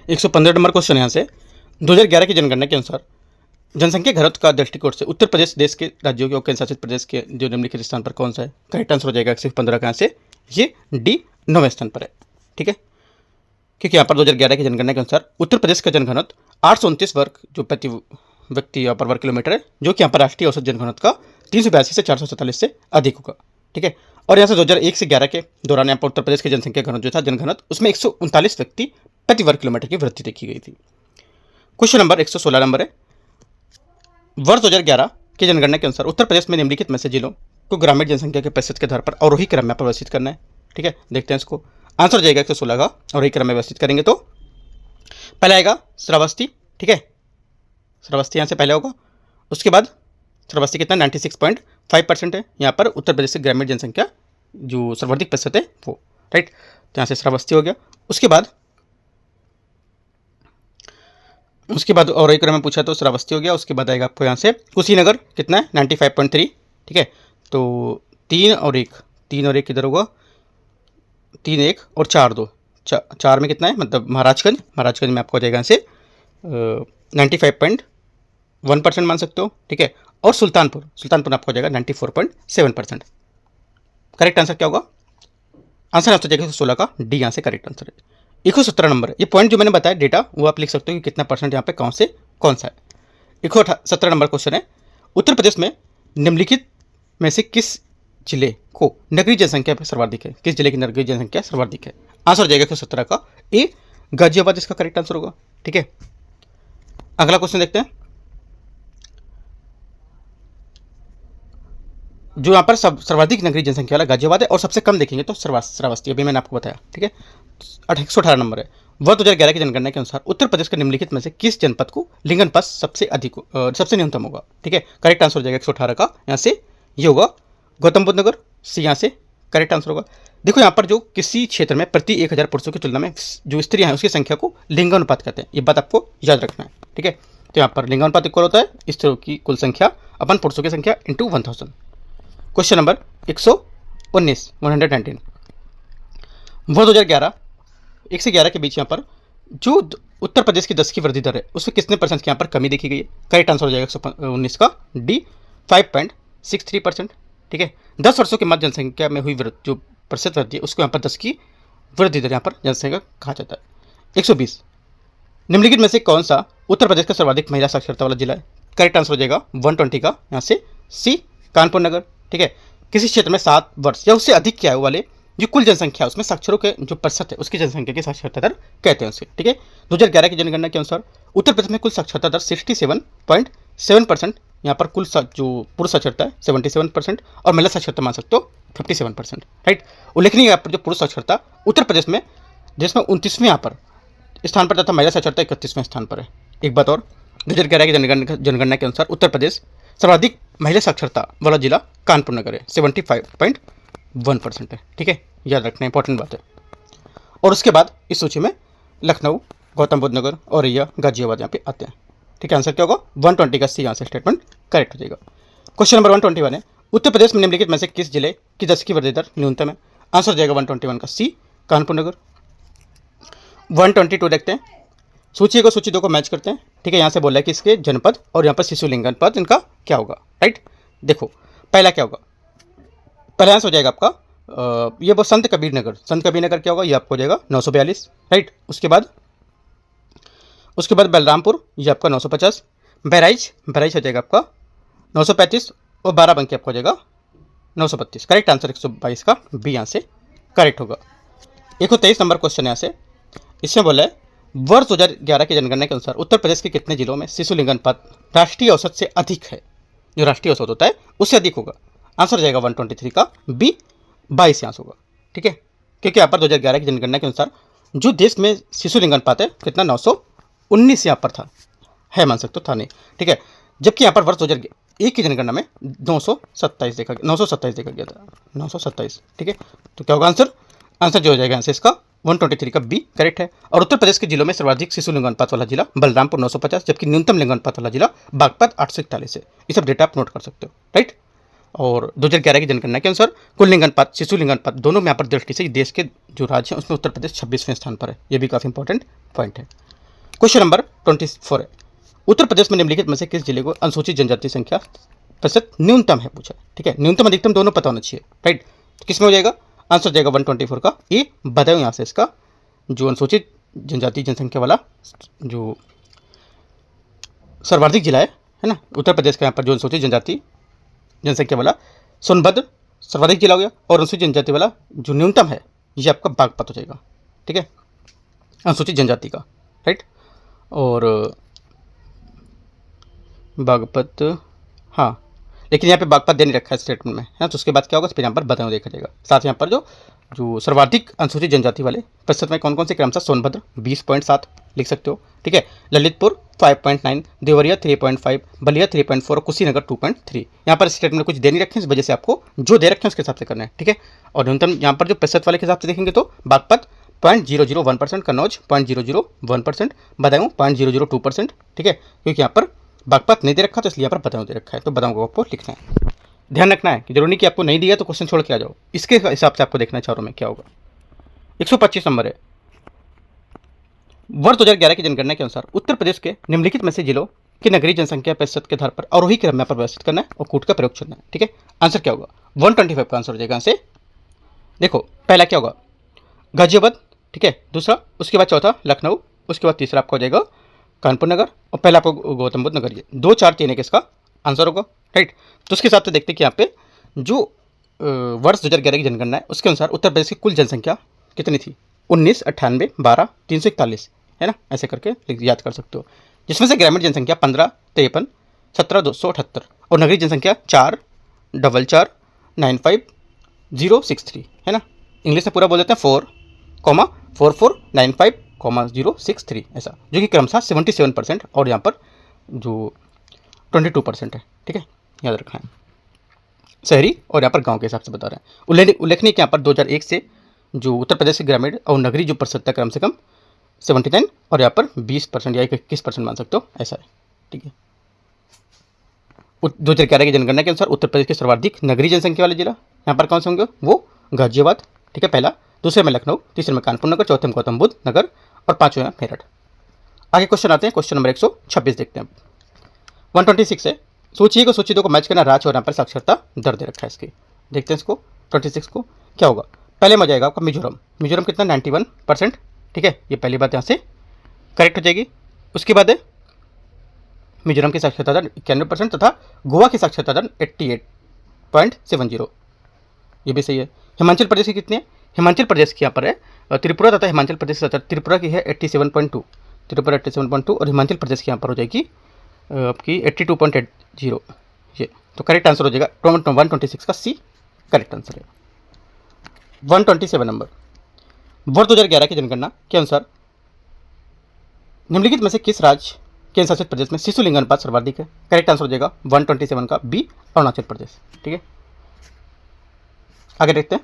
[SPEAKER 1] 115 नंबर क्वेश्चन यहाँ से 2011 की जनगणना के अनुसार जनसंख्या घनत्व का दृष्टिकोण से उत्तर प्रदेश देश के राज्यों के और केंद्र शासित प्रदेश के जो निम्नलिखित स्थान पर कौन सा है? करेक्ट आंसर हो जाएगा 115 का यहाँ से ये डी 9वें स्थान पर है, ठीक है। क्योंकि यहाँ पर 2011 की जनगणना के अनुसार उत्तर प्रदेश का जनघनत्व 829 वर्ग जो प्रति व्यक्ति यहाँ पर वर्ग किलोमीटर है, जो कि यहाँ पर राष्ट्रीय औसत जनघनत्व का 382 से 447 से अधिक होगा, ठीक है। और यहाँ से 2001 से 11 के दौरान यहाँ पर उत्तर प्रदेश के जनसंख्या घनत्व जो था जनघनत्व उसमें 139 व्यक्ति प्रति वर्ग किलोमीटर की वृद्धि देखी गई थी। क्वेश्चन नंबर 116 नंबर है, वर्ष 2011 की जनगणना के अनुसार उत्तर प्रदेश में निम्नलिखित में से जिलों को ग्रामीण जनसंख्या के प्रतिशत के आधार पर अवरोही क्रम में व्यवस्थित करना है, ठीक है। देखते हैं इसको, आंसर हो जाएगा 116 का अवरोही क्रम में व्यवस्थित करेंगे तो पहले आएगा श्रावस्ती, ठीक है। श्रावस्ती यहाँ से पहले होगा, उसके बाद श्रावस्ती कितना 96.5% है यहाँ पर उत्तर प्रदेश से ग्रामीण जनसंख्या जो सर्वाधिक प्रतिशत है वो, राइट। तो यहाँ से श्रावस्ती हो गया। उसके बाद और एक क्रम में पूछा तो श्रावस्ती हो गया। उसके बाद आएगा आपको यहाँ से कुशीनगर कितना है 95.3, ठीक है। तो 3 और 1 किधर होगा? 3 1 और 4 2, 4 में कितना है मतलब महाराजगंज में आपको हो जाएगा यहाँ से 95.1% मान सकते हो, ठीक है। और सुल्तानपुर आपको हो जाएगा 94.7%। करेक्ट आंसर क्या होगा? आंसर हो जाएगा 116 का डी यहाँ से करेक्ट आंसर है। 117 नंबर है, ये पॉइंट जो मैंने बताया डेटा वो आप लिख सकते हो कि कितना परसेंट यहाँ पे कौन सा है। 117 नंबर क्वेश्चन है, उत्तर प्रदेश में निम्नलिखित में से किस जिले को नगरीय जनसंख्या सर्वाधिक है? किस जिले की नगरीय जनसंख्या सर्वाधिक है? आंसर हो जाएगा 117 का ए, गाजियाबाद इसका करेक्ट आंसर होगा, ठीक है। अगला क्वेश्चन देखते हैं, जो यहाँ पर सर्वाधिक नगरीय जनसंख्या वाला गाजियाबाद है और सबसे कम देखेंगे तो श्रावस्ती, अभी मैंने आपको बताया, ठीक है। 118 नंबर है, वर्ष 2011 की जनगणना के अनुसार उत्तर प्रदेश के निम्नलिखित में से किस जनपद को लिंगानुपात सबसे न्यूनतम होगा? ठीक है, करेक्ट आंसर हो जाएगा 118 का यहाँ से ये होगा गौतम बुद्ध नगर, सी यहाँ से करेक्ट आंसर होगा। देखो यहाँ पर जो किसी क्षेत्र में प्रति 1000 पुरुषों की तुलना में जो स्त्रियां हैं उसकी संख्या को लिंगानुपात कहते हैं, ये बात आपको याद रखना है, ठीक है। तो यहाँ पर लिंगानुपात इक्वल होता है स्त्रियों की कुल संख्या अपन पुरुषों की संख्या इंटू 1000। क्वेश्चन नंबर 119 वर्ष 2011 1 से 11 के बीच यहाँ पर जो उत्तर प्रदेश की 10 की वृद्धि दर है उसमें कितने परसेंट की यहाँ पर कमी देखी गई है? करेक्ट आंसर हो जाएगा 119 का डी 5.63%, ठीक है। 10 वर्षों के मध्य जनसंख्या में हुई जो प्रतिशत वृद्धि है उसको यहाँ पर 10 की वृद्धि दर यहाँ पर जनसंख्या कहा जाता है। 120 निम्नलिखित में से कौन सा उत्तर प्रदेश का सर्वाधिक महिला साक्षरता वाला जिला है? करेक्ट आंसर हो जाएगा 120 का यहाँ से सी कानपुर नगर, ठीक है। किसी क्षेत्र में 7 वर्ष या उससे अधिक की आयु वाले जो कुल जनसंख्या उसमें साक्षरों के जो प्रतिशत है उसकी जनसंख्या की साक्षरता दर कहते हैं उसे, ठीक है। 2011 की जनगणना के अनुसार उत्तर प्रदेश में कुल साक्षरता दर 67.7% यहाँ पर कुल जो पुरुष साक्षरता है 77% और महिला साक्षरता मान सकते हो 57%, राइट। उल्लेखनीय यहाँ पर जो पुरुष साक्षरता उत्तर प्रदेश में देश में 29वें यहाँ पर स्थान पर तथा महिला साक्षरता 31वें स्थान पर है। एक बात और, 2011 की जनगणना के अनुसार उत्तर प्रदेश सर्वाधिक महिला साक्षरता वाला जिला कानपुर नगर है, 75.1% है, ठीक है। याद रखना इंपॉर्टेंट बात है। और उसके बाद इस सूची में लखनऊ, गौतम बुद्ध नगर, औरैया, गाजियाबाद यहाँ पे आते हैं, ठीक है। आंसर क्या होगा? 120 का सी यहाँ से स्टेटमेंट करेक्ट हो जाएगा। क्वेश्चन नंबर 121 है, उत्तर प्रदेश में निम्नलिखित में से किस जिले की 10 की वृद्धि दर न्यूनतम है? आंसर हो जाएगा 121 का सी कानपुर नगर। 122 देखते हैं, सूची 1 और सूची 2 को मैच करते हैं, ठीक है। यहाँ से बोला है कि इसके जनपद और यहाँ पर शिशु लिंगानुपात इनका क्या होगा, राइट। देखो पहला क्या होगा, पहला आंसर हो जाएगा आपका ये वो संत कबीर नगर क्या होगा, ये आपको हो जाएगा 942, राइट। उसके बाद बलरामपुर, ये आपका 950। बहराइच हो जाएगा आपका 935 और बाराबंकी आपको हो जाएगा 932। करेक्ट आंसर 122 का बी यहाँ से करेक्ट होगा। 123 नंबर क्वेश्चन यहाँ से, इसमें बोला है वर्ष 2011 की जनगणना के अनुसार उत्तर प्रदेश के कितने जिलों में शिशु लिंग अनुपात राष्ट्रीय औसत से अधिक है। जो राष्ट्रीय औसत होता है उससे अधिक होगा। आंसर हो जाएगा 123 का बी 22 यहाँ से होगा, ठीक है। क्योंकि यहाँ पर 2011 की जनगणना के अनुसार जो देश में शिशु लिंग अनुपात है कितना 919 यहाँ पर था, है मान सकते हो, था नहीं, ठीक है। जबकि यहाँ पर वर्ष 2001 की जनगणना में 927 देखा गया था, 927, ठीक है। तो क्या होगा आंसर जो हो जाएगा यहाँ से इसका 123 का बी करेक्ट है। और उत्तर प्रदेश के जिलों में सर्वाधिक शिशु लिंग अनुपात वाला जिला बलरामपुर 950, जबकि न्यूनतम लिंग अनुपात वाला जिला बागपत 841 है। ये सब डेटा आप नोट कर सकते हो, राइट। और 2011 की जनगणना के अनुसार कुल लिंग अनुपात, शिशु लिंग अनुपात दोनों में यहाँ पर दृष्टि से देश के जो राज्य हैं उसमें उत्तर प्रदेश 26वें स्थान पर है। ये भी काफ़ी इंपॉर्टेंट पॉइंट है। क्वेश्चन नंबर 24 है, उत्तर प्रदेश में निम्नलिखित में से किस जिले को अनुसूचित जनजाति संख्या प्रतिशत न्यूनतम है पूछा, ठीक है। न्यूनतम अधिकतम दोनों पता होना चाहिए, राइट। तो किस में हो जाएगा आंसर जाएगा 124 का ए। बताओ यहाँ से इसका जो अनुसूचित जनजाति जनसंख्या वाला जो सर्वाधिक जिला है ना उत्तर प्रदेश का, यहाँ पर जो अनुसूचित जनजाति जनसंख्या वाला सोनभद्र सर्वाधिक जिला हो गया, और अनुसूचित जनजाति वाला जो न्यूनतम है ये आपका बागपत हो जाएगा, ठीक है, अनुसूचित जनजाति का, राइट। और बागपत, हाँ, लेकिन यहाँ पे बागपत दे नहीं रखा है स्टेटमेंट में, है। तो उसके बाद क्या होगा फिर यहाँ पर बताओ देखा जाएगा। साथ यहाँ पर जो सर्वाधिक अनुसूचित जनजाति वाले प्रतिशत में कौन कौन से क्रम से सोनभद्र 20.7 लिख सकते हो, ठीक है। ललितपुर 5.9, देवरिया 3.5, बलिया 3.4 और कुशीनगर 2.3। यहाँ पर स्टेटमेंट में कुछ दे नहीं रखे, इस वजह से आपको जो दे रखे हैं उसके हिसाब से करना है, ठीक है। और न्यूनतम यहाँ पर जो प्रतिशत वाले के हिसाब से देखेंगे तो बागपत 0.001%, कन्नौज 0.001%, बदायूं 0.002%, ठीक है। क्योंकि यहाँ पर बागपत नहीं दे रखा तो इसलिए यहाँ पर बदायूं दे रखा है, तो बदायूं को आपको लिखना है। ध्यान रखना है कि जरूरी नहीं कि आपको नहीं दिया तो क्वेश्चन छोड़ के आ जाओ, इसके हिसाब से आपको देखना है चारों में क्या होगा। 125 नंबर है, वर्ष 2011 की जनगणना के अनुसार उत्तर प्रदेश के निम्नलिखित में से जिलों की नगरीय जनसंख्या प्रतिशत के आधार पर आरोही क्रम में व्यवस्थित करना है और कूट का प्रयोग करना है, ठीक है। आंसर क्या होगा 125 का आंसर हो जाएगा। से देखो पहला क्या होगा गाजियाबाद, ठीक है, दूसरा उसके बाद चौथा लखनऊ, उसके बाद तीसरा आपका हो जाएगा कानपुर नगर, और पहला आपको गौतम बुद्ध नगर। ये 2 4 3 है किसका आंसर होगा, राइट। तो उसके हिसाब से देखते हैं कि यहाँ पे जो वर्ष 2011 की जनगणना है उसके अनुसार उत्तर प्रदेश की कुल जनसंख्या कितनी थी 19, 98, 12, 341, है ना, ऐसे करके याद कर सकते हो। जिसमें से ग्रामीण जनसंख्या 15, 53, 17, 278 और नगरीय जनसंख्या 4, 4, 4, 95, 063, है ना। इंग्लिश में पूरा बोल देते हैं 4,4495, 063 ऐसा, जो कि क्रमशः 77% और यहाँ पर जो 22% है, ठीक है, याद रखना है। शहरी और यहाँ पर गांव के हिसाब से बता रहे हैं। उल्लेखनीय कि यहाँ पर 2001 से जो उत्तर प्रदेश के ग्रामीण और नगरीय जो प्रतिशत कम से कम 79 और यहाँ पर 20% या 21% मान सकते हो, ऐसा है, ठीक है। 2011 की जनगणना के अनुसार उत्तर प्रदेश के सर्वाधिक नगरीय जनसंख्या वाले जिला यहाँ पर कौन से होंगे, वो गाजियाबाद, ठीक है, पहला, दूसरे में लखनऊ, तीसरे में कानपुर नगर, चौथे में गौतम बुद्ध नगर और पांचवें में मेरठ। आगे क्वेश्चन आते हैं, क्वेश्चन नंबर 126 देखते हैं। 126 है, सूची को सूची 2 को मैच करना राज्य और यहाँ पर साक्षरता दर दे रखा है इसकी। देखते हैं इसको 26 को क्या होगा। पहले में आ जाएगा आपका मिजोरम कितना 91%, ठीक है, ये पहली बात यहाँ से करेक्ट हो जाएगी। उसके बाद है मिजोरम की साक्षरता दर 91% तथा गोवा की साक्षरता दर 88.70, ये भी सही है। हिमाचल प्रदेश की कितनी है, हिमाचल प्रदेश की यहाँ पर है त्रिपुरा तथा हिमाचल प्रदेश त्रिपुरा की है 87.2, त्रिपुरा 87.2 और हिमाचल प्रदेश की यहाँ पर हो जाएगी आपकी 82.80, ये तो करेक्ट आंसर हो जाएगा 126 का सी करेक्ट आंसर है। 127 नंबर, वर्ष 2011 की जनगणना के अनुसार निम्नलिखित में से किस राज्य केंद्र शासित प्रदेश में शिशु लिंग अनुपात सर्वाधिक है। करेक्ट आंसर हो जाएगा 127 का बी अरुणाचल प्रदेश, ठीक है। आगे देखते हैं,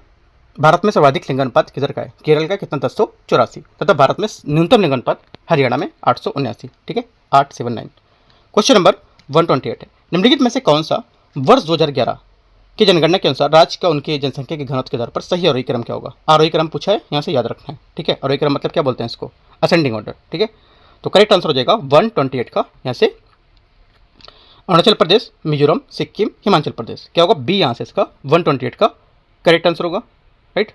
[SPEAKER 1] भारत में सर्वाधिक लिंग अनुपात किधर का है, केरल का कितना 1084 तथा भारत में न्यूनतम लिंग अनुपात हरियाणा में 879, ठीक है, 879। क्वेश्चन नंबर 128 है, निम्नलिखित में से कौन सा वर्ष 2011 की जनगणना के अनुसार राज्य का उनके जनसंख्या के घनत्व के आधार पर सही आरोही क्रम क्या होगा। आरोही क्रम पूछा है, यहाँ से याद रखना है, ठीक है। आरोही क्रम मतलब क्या बोलते हैं इसको, असेंडिंग ऑर्डर, ठीक है। तो करेक्ट आंसर हो जाएगा 128 का, यहाँ से अरुणाचल प्रदेश, मिजोरम, सिक्किम, हिमाचल प्रदेश क्या होगा बी, यहाँ से इसका 128 का करेक्ट आंसर होगा, राइट।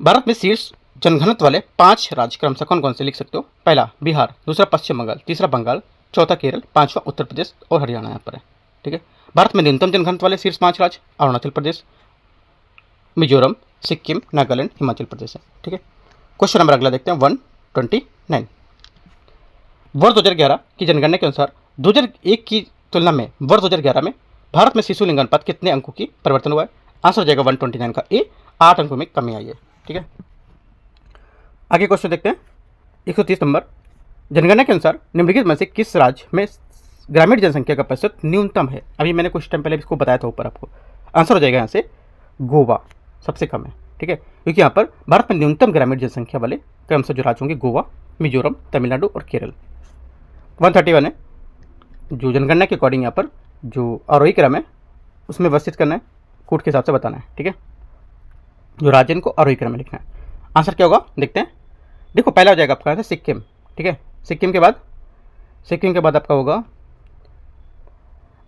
[SPEAKER 1] भारत में शीर्ष जनघनत्व वाले 5 राज्य क्रमशः कौन कौन से लिख सकते हो? पहला बिहार, दूसरा पश्चिम बंगाल, तीसरा बंगाल, चौथा केरल, पांचवा उत्तर प्रदेश और हरियाणा यहाँ पर है। ठीक है। भारत में न्यूनतम जनघनत्व वाले शीर्ष 5 राज्य अरुणाचल प्रदेश, मिजोरम, सिक्किम, नागालैंड, हिमाचल प्रदेश है। ठीक है। क्वेश्चन नंबर अगला देखते हैं 129। वर्ष 2011 की जनगणना के अनुसार 2001 की तुलना में वर्ष 2011 में भारत में शिशु लिंगानुपात कितने अंकों की परिवर्तन हुआ है? आंसर हो जाएगा 129 का ए, 8 अंकों में कमी आई है। ठीक है। आगे क्वेश्चन देखते हैं 130 नंबर। जनगणना के अनुसार निम्नलिखित में से किस राज्य में ग्रामीण जनसंख्या का प्रतिशत न्यूनतम है? अभी मैंने कुछ टाइम पहले इसको बताया था ऊपर आपको। आंसर हो जाएगा यहाँ से गोवा सबसे कम है। ठीक है। क्योंकि यहाँ पर भारत में न्यूनतम ग्रामीण जनसंख्या वाले क्रमशः जो राज्य होंगे गोवा, मिजोरम, तमिलनाडु और केरल। 131 है। जो जनगणना के अकॉर्डिंग यहाँ पर जो आरोही क्रम है उसमें व्यवस्थित करना है, कूट के हिसाब से बताना है। ठीक है। जो राज्य इनको आरोही क्रम में लिखना है। आंसर क्या होगा देखते हैं। देखो पहला हो जाएगा आपका यहाँ से सिक्किम। ठीक है। सिक्किम के बाद आपका होगा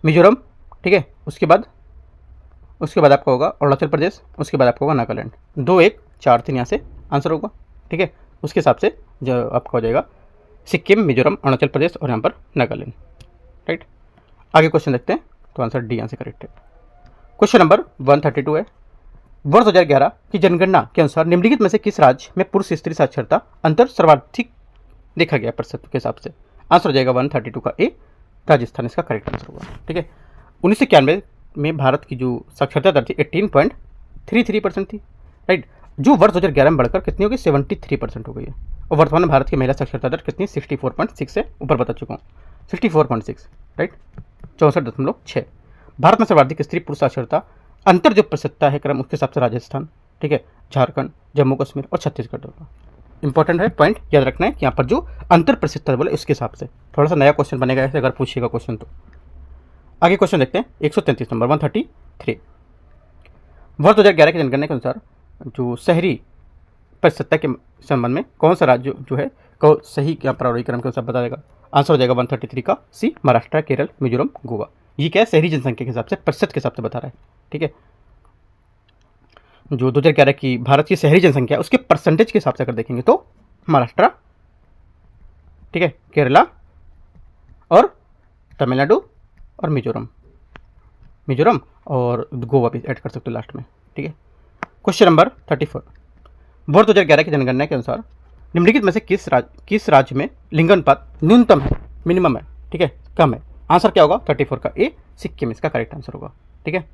[SPEAKER 1] मिजोरम। ठीक है। उसके बाद आपका होगा अरुणाचल प्रदेश, उसके बाद आपका होगा नागालैंड। 2 1 4 3 यहाँ से आंसर होगा। ठीक है। उसके हिसाब से जो आपका हो जाएगा सिक्किम, मिजोरम, अरुणाचल प्रदेश और यहाँ पर नागालैंड। राइट। आगे क्वेश्चन देखते हैं तो आंसर डी यहाँ से करेक्ट है। क्वेश्चन नंबर 132 है। वर्ष 2011 की जनगणना के अनुसार निम्नलिखित में से किस राज्य में पुरुष स्त्री साक्षरता अंतर सर्वाधिक देखा गया प्रतिशत के हिसाब से? आंसर हो जाएगा 132 का ए, राजस्थान इसका करेक्ट आंसर होगा। ठीक है। 1991 में भारत की जो साक्षरता दर थी 18.33% थी। राइट। जो वर्ष 2011 में बढ़कर कितनी होगी? 73% हो गई है। और वर्तमान में भारत की महिला साक्षरता दर कितनी? 64.6 से ऊपर बता चुका हूँ, 64.6। राइट। 64.6। भारत में सर्वाधिक स्त्री पुरुष साक्षरता अंतर जो प्रतिशतता है क्रम उसके हिसाब से राजस्थान, ठीक है, झारखंड, जम्मू कश्मीर और छत्तीसगढ़ होगा। इंपॉर्टेंट है, पॉइंट याद रखना है कि यहाँ पर जो अंतर प्रतिशतता बोले उसके हिसाब से थोड़ा सा नया क्वेश्चन बनेगा ऐसे अगर पूछिएगा क्वेश्चन तो। आगे क्वेश्चन देखते हैं 133 नंबर 133। वर्ष 2011 की जनगणना के अनुसार जो शहरी प्रतिशतता के संबंध में कौन सा राज्य जो है को सही यहाँ पर क्रम के अनुसार बताएगा? आंसर हो जाएगा 133 का सी, महाराष्ट्र, केरल, मिजोरम, गोवा। ये क्या है? शहरी जनसंख्या के हिसाब से प्रतिशत के हिसाब से बता रहा है। ठीक है। जो 2011 की भारत की शहरी जनसंख्या उसके परसेंटेज के हिसाब से अगर देखेंगे तो महाराष्ट्र, ठीक है, केरला और तमिलनाडु और मिजोरम और गोवा भी ऐड कर सकते हो लास्ट में। ठीक है। Question number 34। वर्ष 2011 की जनगणना के अनुसार निम्नलिखित में से किस राज्य में लिंगानुपात न्यूनतम है, मिनिमम है, ठीक है, कम है? आंसर क्या होगा? 34 का ए, सिक्किम इसका करेक्ट आंसर होगा। ठीक है।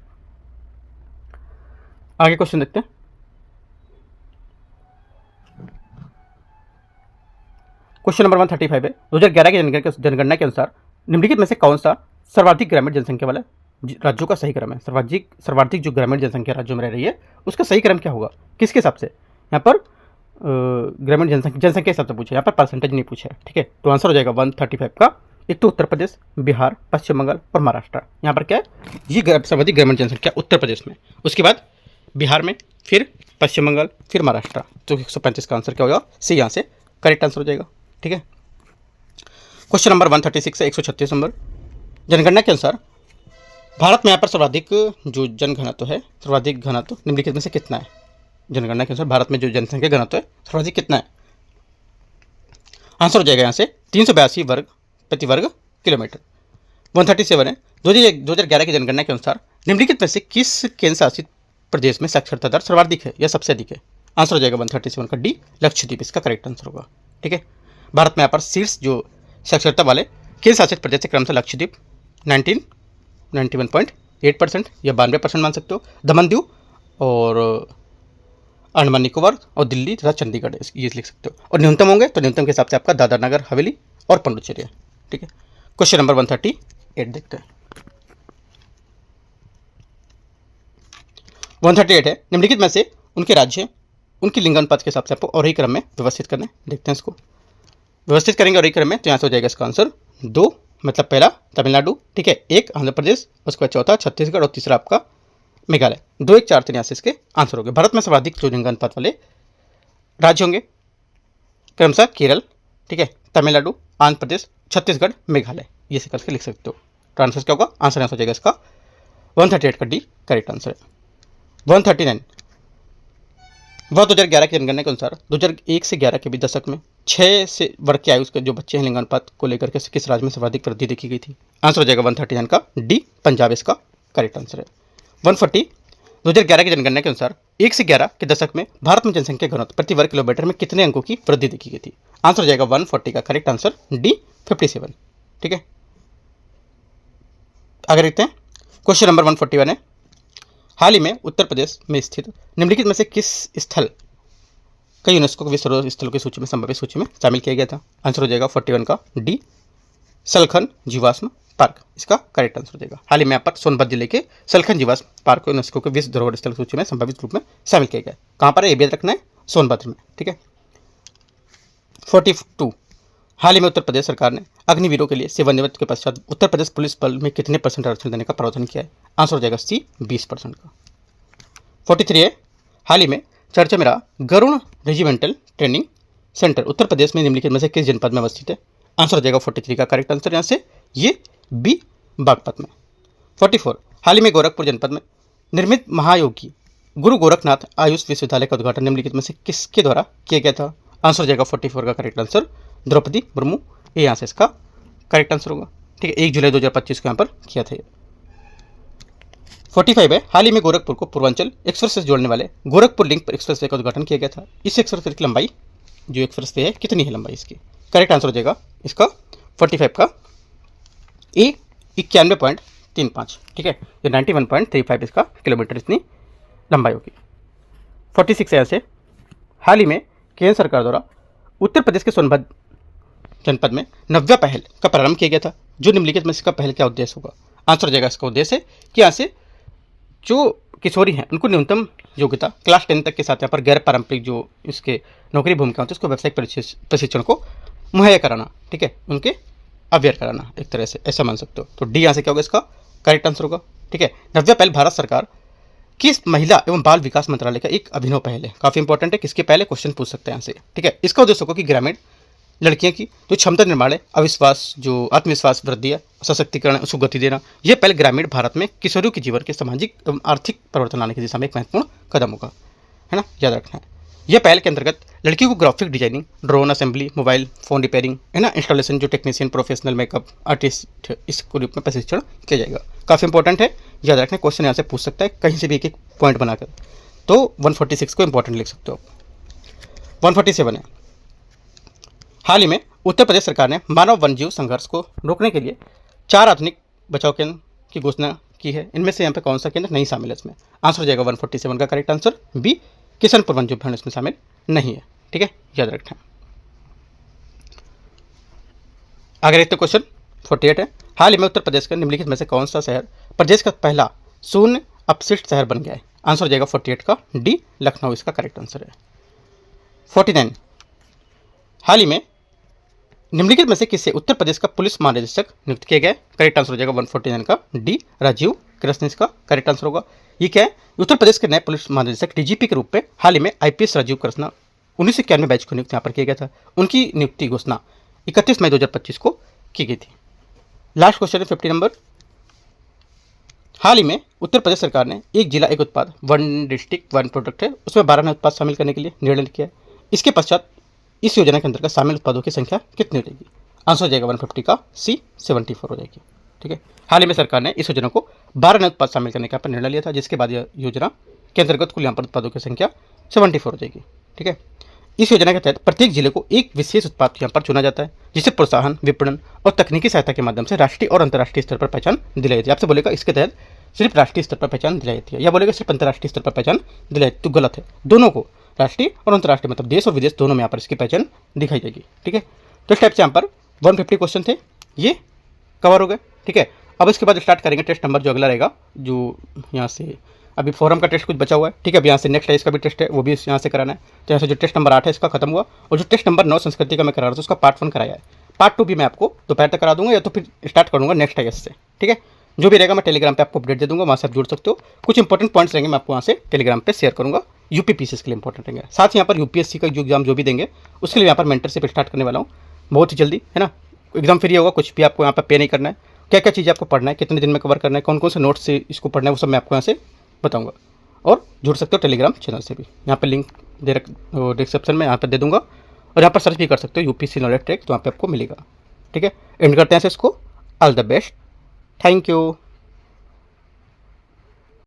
[SPEAKER 1] आगे क्वेश्चन देखते हैं। क्वेश्चन नंबर 135 है। 2011 की जनगणना के अनुसार निम्नलिखित में से कौन सा सर्वाधिक ग्रामीण जनसंख्या वाला राज्यों का सही क्रम है? सर्वाधिक जो ग्रामीण जनसंख्या राज्यों में रह रही है उसका सही क्रम क्या होगा, किसके हिसाब से? यहाँ पर ग्रामीण जनसंख्या के हिसाब से पूछा, यहाँ पर परसेंटेज नहीं पूछा है। ठीक है। तो आंसर हो जाएगा 135 का। एक तो उत्तर प्रदेश, बिहार, पश्चिम बंगाल और महाराष्ट्र। यहाँ पर क्या है? ये सर्वाधिक ग्रामीण जनसंख्या उत्तर प्रदेश में, उसके बाद बिहार में, फिर पश्चिम बंगाल, फिर महाराष्ट्र। तो 135 का आंसर क्या होगा? सी यहाँ से करेक्ट आंसर हो जाएगा। ठीक है। क्वेश्चन नंबर 136 से 136 नंबर। जनगणना के अनुसार भारत में यहाँ पर सर्वाधिक जो जनघनत्व है, सर्वाधिक घनत्व निम्नलिखित में से कितना है? जनगणना के अनुसार भारत में जो जनसंख्या घनत्व है सर्वाधिक कितना है? आंसर हो जाएगा यहाँ से 382 वर्ग प्रति वर्ग किलोमीटर। 137 है। 2011 की जनगणना के अनुसार निम्नलिखित में से किस केंद्र शासित प्रदेश में साक्षरता दर सर्वाधिक है या सबसे अधिक है? आंसर हो जाएगा 137 का डी, लक्षद्वीप इसका करेक्ट आंसर होगा। ठीक है। भारत में यहाँ पर शीर्ष जो साक्षरता वाले केंद्र शासित प्रदेश से क्रमशः लक्षद्वीप 91.8% या 92% मान सकते हो, दमन-दीव और अंडमान निकोबार और दिल्ली तथा चंडीगढ़ ये लिख सकते हो। और न्यूनतम होंगे तो न्यूनतम के हिसाब से आपका दादर नगर हवेली और पुडुचेरी है। ठीक है। क्वेश्चन नंबर 138 देखते हैं। 138 है। निम्नलिखित में से उनके राज्य उनकी लिंगानुपात के हिसाब से आपको और ही क्रम में व्यवस्थित करना है। देखते हैं इसको व्यवस्थित करेंगे और ही क्रम में तो यहाँ से हो जाएगा इसका आंसर 2, मतलब पहला तमिलनाडु, ठीक है, 1 आंध्र प्रदेश, उसके बाद चौथा छत्तीसगढ़ और तीसरा आपका मेघालय। 2 1 4 3 यहाँ से इसके आंसर हो गए। भारत में सर्वाधिक जो लिंगानुपात वाले राज्य होंगे क्रमशः केरल, ठीक है, तमिलनाडु, आंध्र प्रदेश, छत्तीसगढ़, मेघालय, ये से करके लिख सकते हो। तो आंसर क्या होगा? आंसर हो जाएगा इसका 138 का डी करेक्ट आंसर है। 139 वह 2011 की जनगणना के अनुसार 2001 से 11 के बीच दशक में 6 से वर्ग की आयु के जो बच्चे हैं लिंगानुपात को लेकर के किस राज्य में सर्वाधिक वृद्धि देखी गई थी? आंसर हो जाएगा 139 का डी, पंजाब इसका करेक्ट आंसर है। 140 2011 की जनगणना के अनुसार 1 से 11 के दशक में भारत में जनसंख्या घनत्व प्रति वर्ग किलोमीटर में कितने अंकों की वृद्धि देखी गई थी? आंसर हो जाएगा 140 का करेक्ट आंसर डी, 57। ठीक है, आगे देखते हैं। क्वेश्चन नंबर 141 है, हाल ही में उत्तर प्रदेश में स्थित निम्नलिखित में से किस स्थल का यूनेस्को के विश्व धरोहर स्थलों की सूची में संभावित सूची में शामिल किया गया था? आंसर हो जाएगा 41 का डी, सलखन जीवाश्म पार्क इसका करेक्ट आंसर हो जाएगा। हाल ही में यहाँ पर सोनभद्र जिले के सलखन जीवाश्म पार्क को यूनेस्को के विश्व धरोहर स्थल सूची में संभावित रूप में शामिल किया गया। कहाँ पर है ये भी याद रखना है, सोनभद्र में। ठीक है, 42 हाल ही में उत्तर प्रदेश सरकार ने अग्निवीरों के लिए सेवानिवृत्ति के पश्चात उत्तर प्रदेश पुलिस बल में कितने % आरक्षण देने का प्रावधान किया है? आंसर हो जाएगा सी, 20% का। 43 है, हाल ही में चर्चा में रहा Garuda regimental training centre Uttar Pradesh में निम्नलिखित में से किस जनपद में अवस्थित है? आंसर हो जाएगा 43 का करेक्ट आंसर यहाँ से ये बी, बागपत में। 44 हाल ही में गोरखपुर जनपद में निर्मित महायोगी गुरु गोरखनाथ आयुष विश्वविद्यालय का उद्घाटन निम्नलिखित में से किसके द्वारा किया गया था? आंसर हो जाएगा 44 का करेक्ट आंसर द्रौपदी मुर्मू, ये यहाँ से इसका करेक्ट आंसर होगा। ठीक है, 1 जुलाई 2025 को यहाँ पर किया था। 45 है, हाल ही में गोरखपुर को पूर्वांचल एक्सप्रेस से जोड़ने वाले गोरखपुर लिंक एक्सप्रेस वे का उद्घाटन किया गया था। इस एक्सप्रेस वे की लंबाई जो एक्सप्रेस वे है कितनी है लंबाई इसकी? करेक्ट आंसर हो जाएगा इसका 45 का ए, 91.35। ठीक है, ये 91.35 इसका किलोमीटर इतनी लंबाई होगी। 46 यहाँ से, हाल ही में केंद्र सरकार द्वारा उत्तर प्रदेश के सोनभद्र जनपद में नव्या पहल का प्रारंभ किया गया था। जो निम्नलिखित में इसका पहल क्या उद्देश्य होगा? आंसर हो जाएगा इसका उद्देश्य है कि यहाँ से जो किशोरी हैं उनको न्यूनतम योग्यता क्लास 10 तक के साथ यहाँ पर गैर पारंपरिक जो इसके नौकरी भूमिका होती है उसको व्यावसायिक प्रशिक्षण को मुहैया कराना। ठीक है, उनके अवेयर कराना एक तरह से, ऐसा मान सकते हो। तो डी यहाँ से क्या होगा इसका करेक्ट आंसर होगा। ठीक है, नव्या पहल भारत सरकार की महिला एवं बाल विकास मंत्रालय का एक अभिनव पहल है। काफ़ी इंपॉर्टेंट है, किसके पहले क्वेश्चन पूछ सकते हैं यहाँ से। ठीक है, इसका उद्देश्य होगा कि ग्रामीण लड़कियों की जो क्षमता निर्माण है, अविश्वास जो आत्मविश्वास वृद्धि है, सशक्तिकरण है, उसको गति देना। यह पहल ग्रामीण भारत में किशोरियों के जीवन के सामाजिक एवं आर्थिक परिवर्तन लाने की दिशा में एक महत्वपूर्ण कदम होगा, है ना, याद रखना है। यह पहल के अंतर्गत लड़कियों को graphic designing, drone assembly, mobile phone repairing, है ना, इंस्टॉलेशन, जो टेक्नीशियन, प्रोफेशनल मेकअप आर्टिस्ट, इसको रूप में प्रशिक्षण किया जाएगा। काफ़ी इंपॉर्टेंट है, याद रखना। क्वेश्चन यहाँ से पूछ सकता है कहीं से भी एक एक पॉइंट बनाकर। तो 146 को इंपॉर्टेंट लिख सकते हो। 147 है, हाल ही में उत्तर प्रदेश सरकार ने मानव वन्यजीव संघर्ष को रोकने के लिए 4 आधुनिक बचाव केंद्र की घोषणा की है। इनमें से यहाँ पे कौन सा केंद्र नहीं शामिल है इसमें? आंसर हो जाएगा 147 का करेक्ट आंसर बी, किशनपुर वन्यजीव अभयारण्य इसमें शामिल नहीं है। ठीक है, याद रखना। आगे देखते क्वेश्चन 48 है, हाल ही में उत्तर प्रदेश के निम्नलिखित में से कौन सा शहर प्रदेश का पहला शून्य अपशिष्ट शहर बन गया है? आंसर हो जाएगा 48 का डी, लखनऊ इसका करेक्ट आंसर है। 49 हाल ही में निम्नलिखित में से किससे उत्तर प्रदेश का पुलिस महानिदेशक नियुक्त किया गया? करेक्ट आंसर हो जाएगा 149 का डी, राजीव कृष्ण इसका करेक्ट आंसर होगा। ये क्या है? उत्तर प्रदेश के नए पुलिस महानिदेशक डीजीपी के रूप में हाल ही में आईपीएस राजीव कृष्ण 1991 बैच को नियुक्त यहाँ पर किया गया था। उनकी नियुक्ति घोषणा 31 मई 2025 को की गई थी। लास्ट क्वेश्चन है 50 नंबर, हाल ही में उत्तर प्रदेश सरकार ने एक जिला एक उत्पाद, 1 डिस्ट्रिक्ट 1 प्रोडक्ट है, उसमें 12 नए उत्पाद शामिल करने के लिए निर्णय किया है। इसके पश्चात इस योजना के अंतर्गत शामिल उत्पादों की संख्या कितनी हो जाएगी? आंसर हो जाएगा 150 का सी, 74 हो जाएगी। ठीक है, हाल ही में सरकार ने इस योजना को 12 नए उत्पाद शामिल करने का पर निर्णय लिया था, जिसके बाद यह योजना के अंतर्गत कुल यहाँ पर उत्पादों की संख्या 74 हो जाएगी। ठीक है, इस योजना के तहत प्रत्येक जिले को एक विशेष उत्पाद यहाँ पर चुना जाता है, जिसे प्रोत्साहन, विपणन और तकनीकी सहायता के माध्यम से राष्ट्रीय और अंतर्राष्ट्रीय स्तर पर पहचान दिलाई जाती है। आपसे बोलेगा इसके तहत सिर्फ राष्ट्रीय स्तर पर पहचान दिलाई जाती है, या बोलेगा सिर्फ अंतर्राष्ट्रीय स्तर पर पहचान दिलाई, तो गलत है। दोनों को, राष्ट्रीय और अंतर्राष्ट्रीय, मतलब देश और विदेश दोनों में यहाँ पर इसकी पहचान दिखाई जाएगी। ठीक है, तो इस टाइप से यहाँ पर 150 क्वेश्चन थे, ये कवर हो गए। ठीक है, अब इसके बाद स्टार्ट करेंगे टेस्ट नंबर जो अगला रहेगा, जो यहाँ से अभी फोरम का टेस्ट कुछ बचा हुआ है। ठीक है, अब यहाँ से नेक्स्ट है इसका भी टेस्ट है, वो भी यहाँ से कराना है। तो यहाँ से जो टेस्ट नंबर 8 है इसका खत्म हुआ, और जो टेस्ट नंबर 9 संस्कृति का मैं करा रहा था उसका पार्ट 1 कराया है। पार्ट 2 भी मैं आपको दोपहर तक करा दूंगा, या तो फिर स्टार्ट करूँगा नेक्स्ट अगस्त से। ठीक है, जो भी रहेगा मैं टेलीग्राम पे आपको अपडेट दे दूंगा, वहाँ से आप जुड़ सकते हो। कुछ इंपॉर्टेंट पॉइंट्स रहेंगे मैं आपको वहाँ से टेलीग्राम पे शेयर करूँगा, यूपी पीसीएस के लिए इंपॉर्टेंट रहेंगे। साथ ही यहाँ पर यूपीएससी का जो एग्जाम जो भी देंगे उसके लिए यहाँ पर मेंटरशिप स्टार्ट करने वाला हूँ बहुत ही जल्दी, है ना। एग्जाम फ्री होगा, कुछ भी आपको यहाँ पर पे नहीं करना है। क्या क्या चीज़ें आपको पढ़ना है, कितने दिन में कवर करना है, कौन कौन से नोट्स से इसको पढ़ना है, वो सब मैं आपको यहाँ से बताऊँगा। और जुड़ सकते हो टेलीग्राम चैनल से भी। यहाँ पर लिंक डिस्क्रिप्शन में यहाँ पर दे दूँगा, और यहाँ पर सर्च भी कर सकते हो यूपीएससी नॉलेज ट्रैक, तो वहाँ पे आपको मिलेगा। ठीक है, एंड करते हैं इसको। All the best, thank you.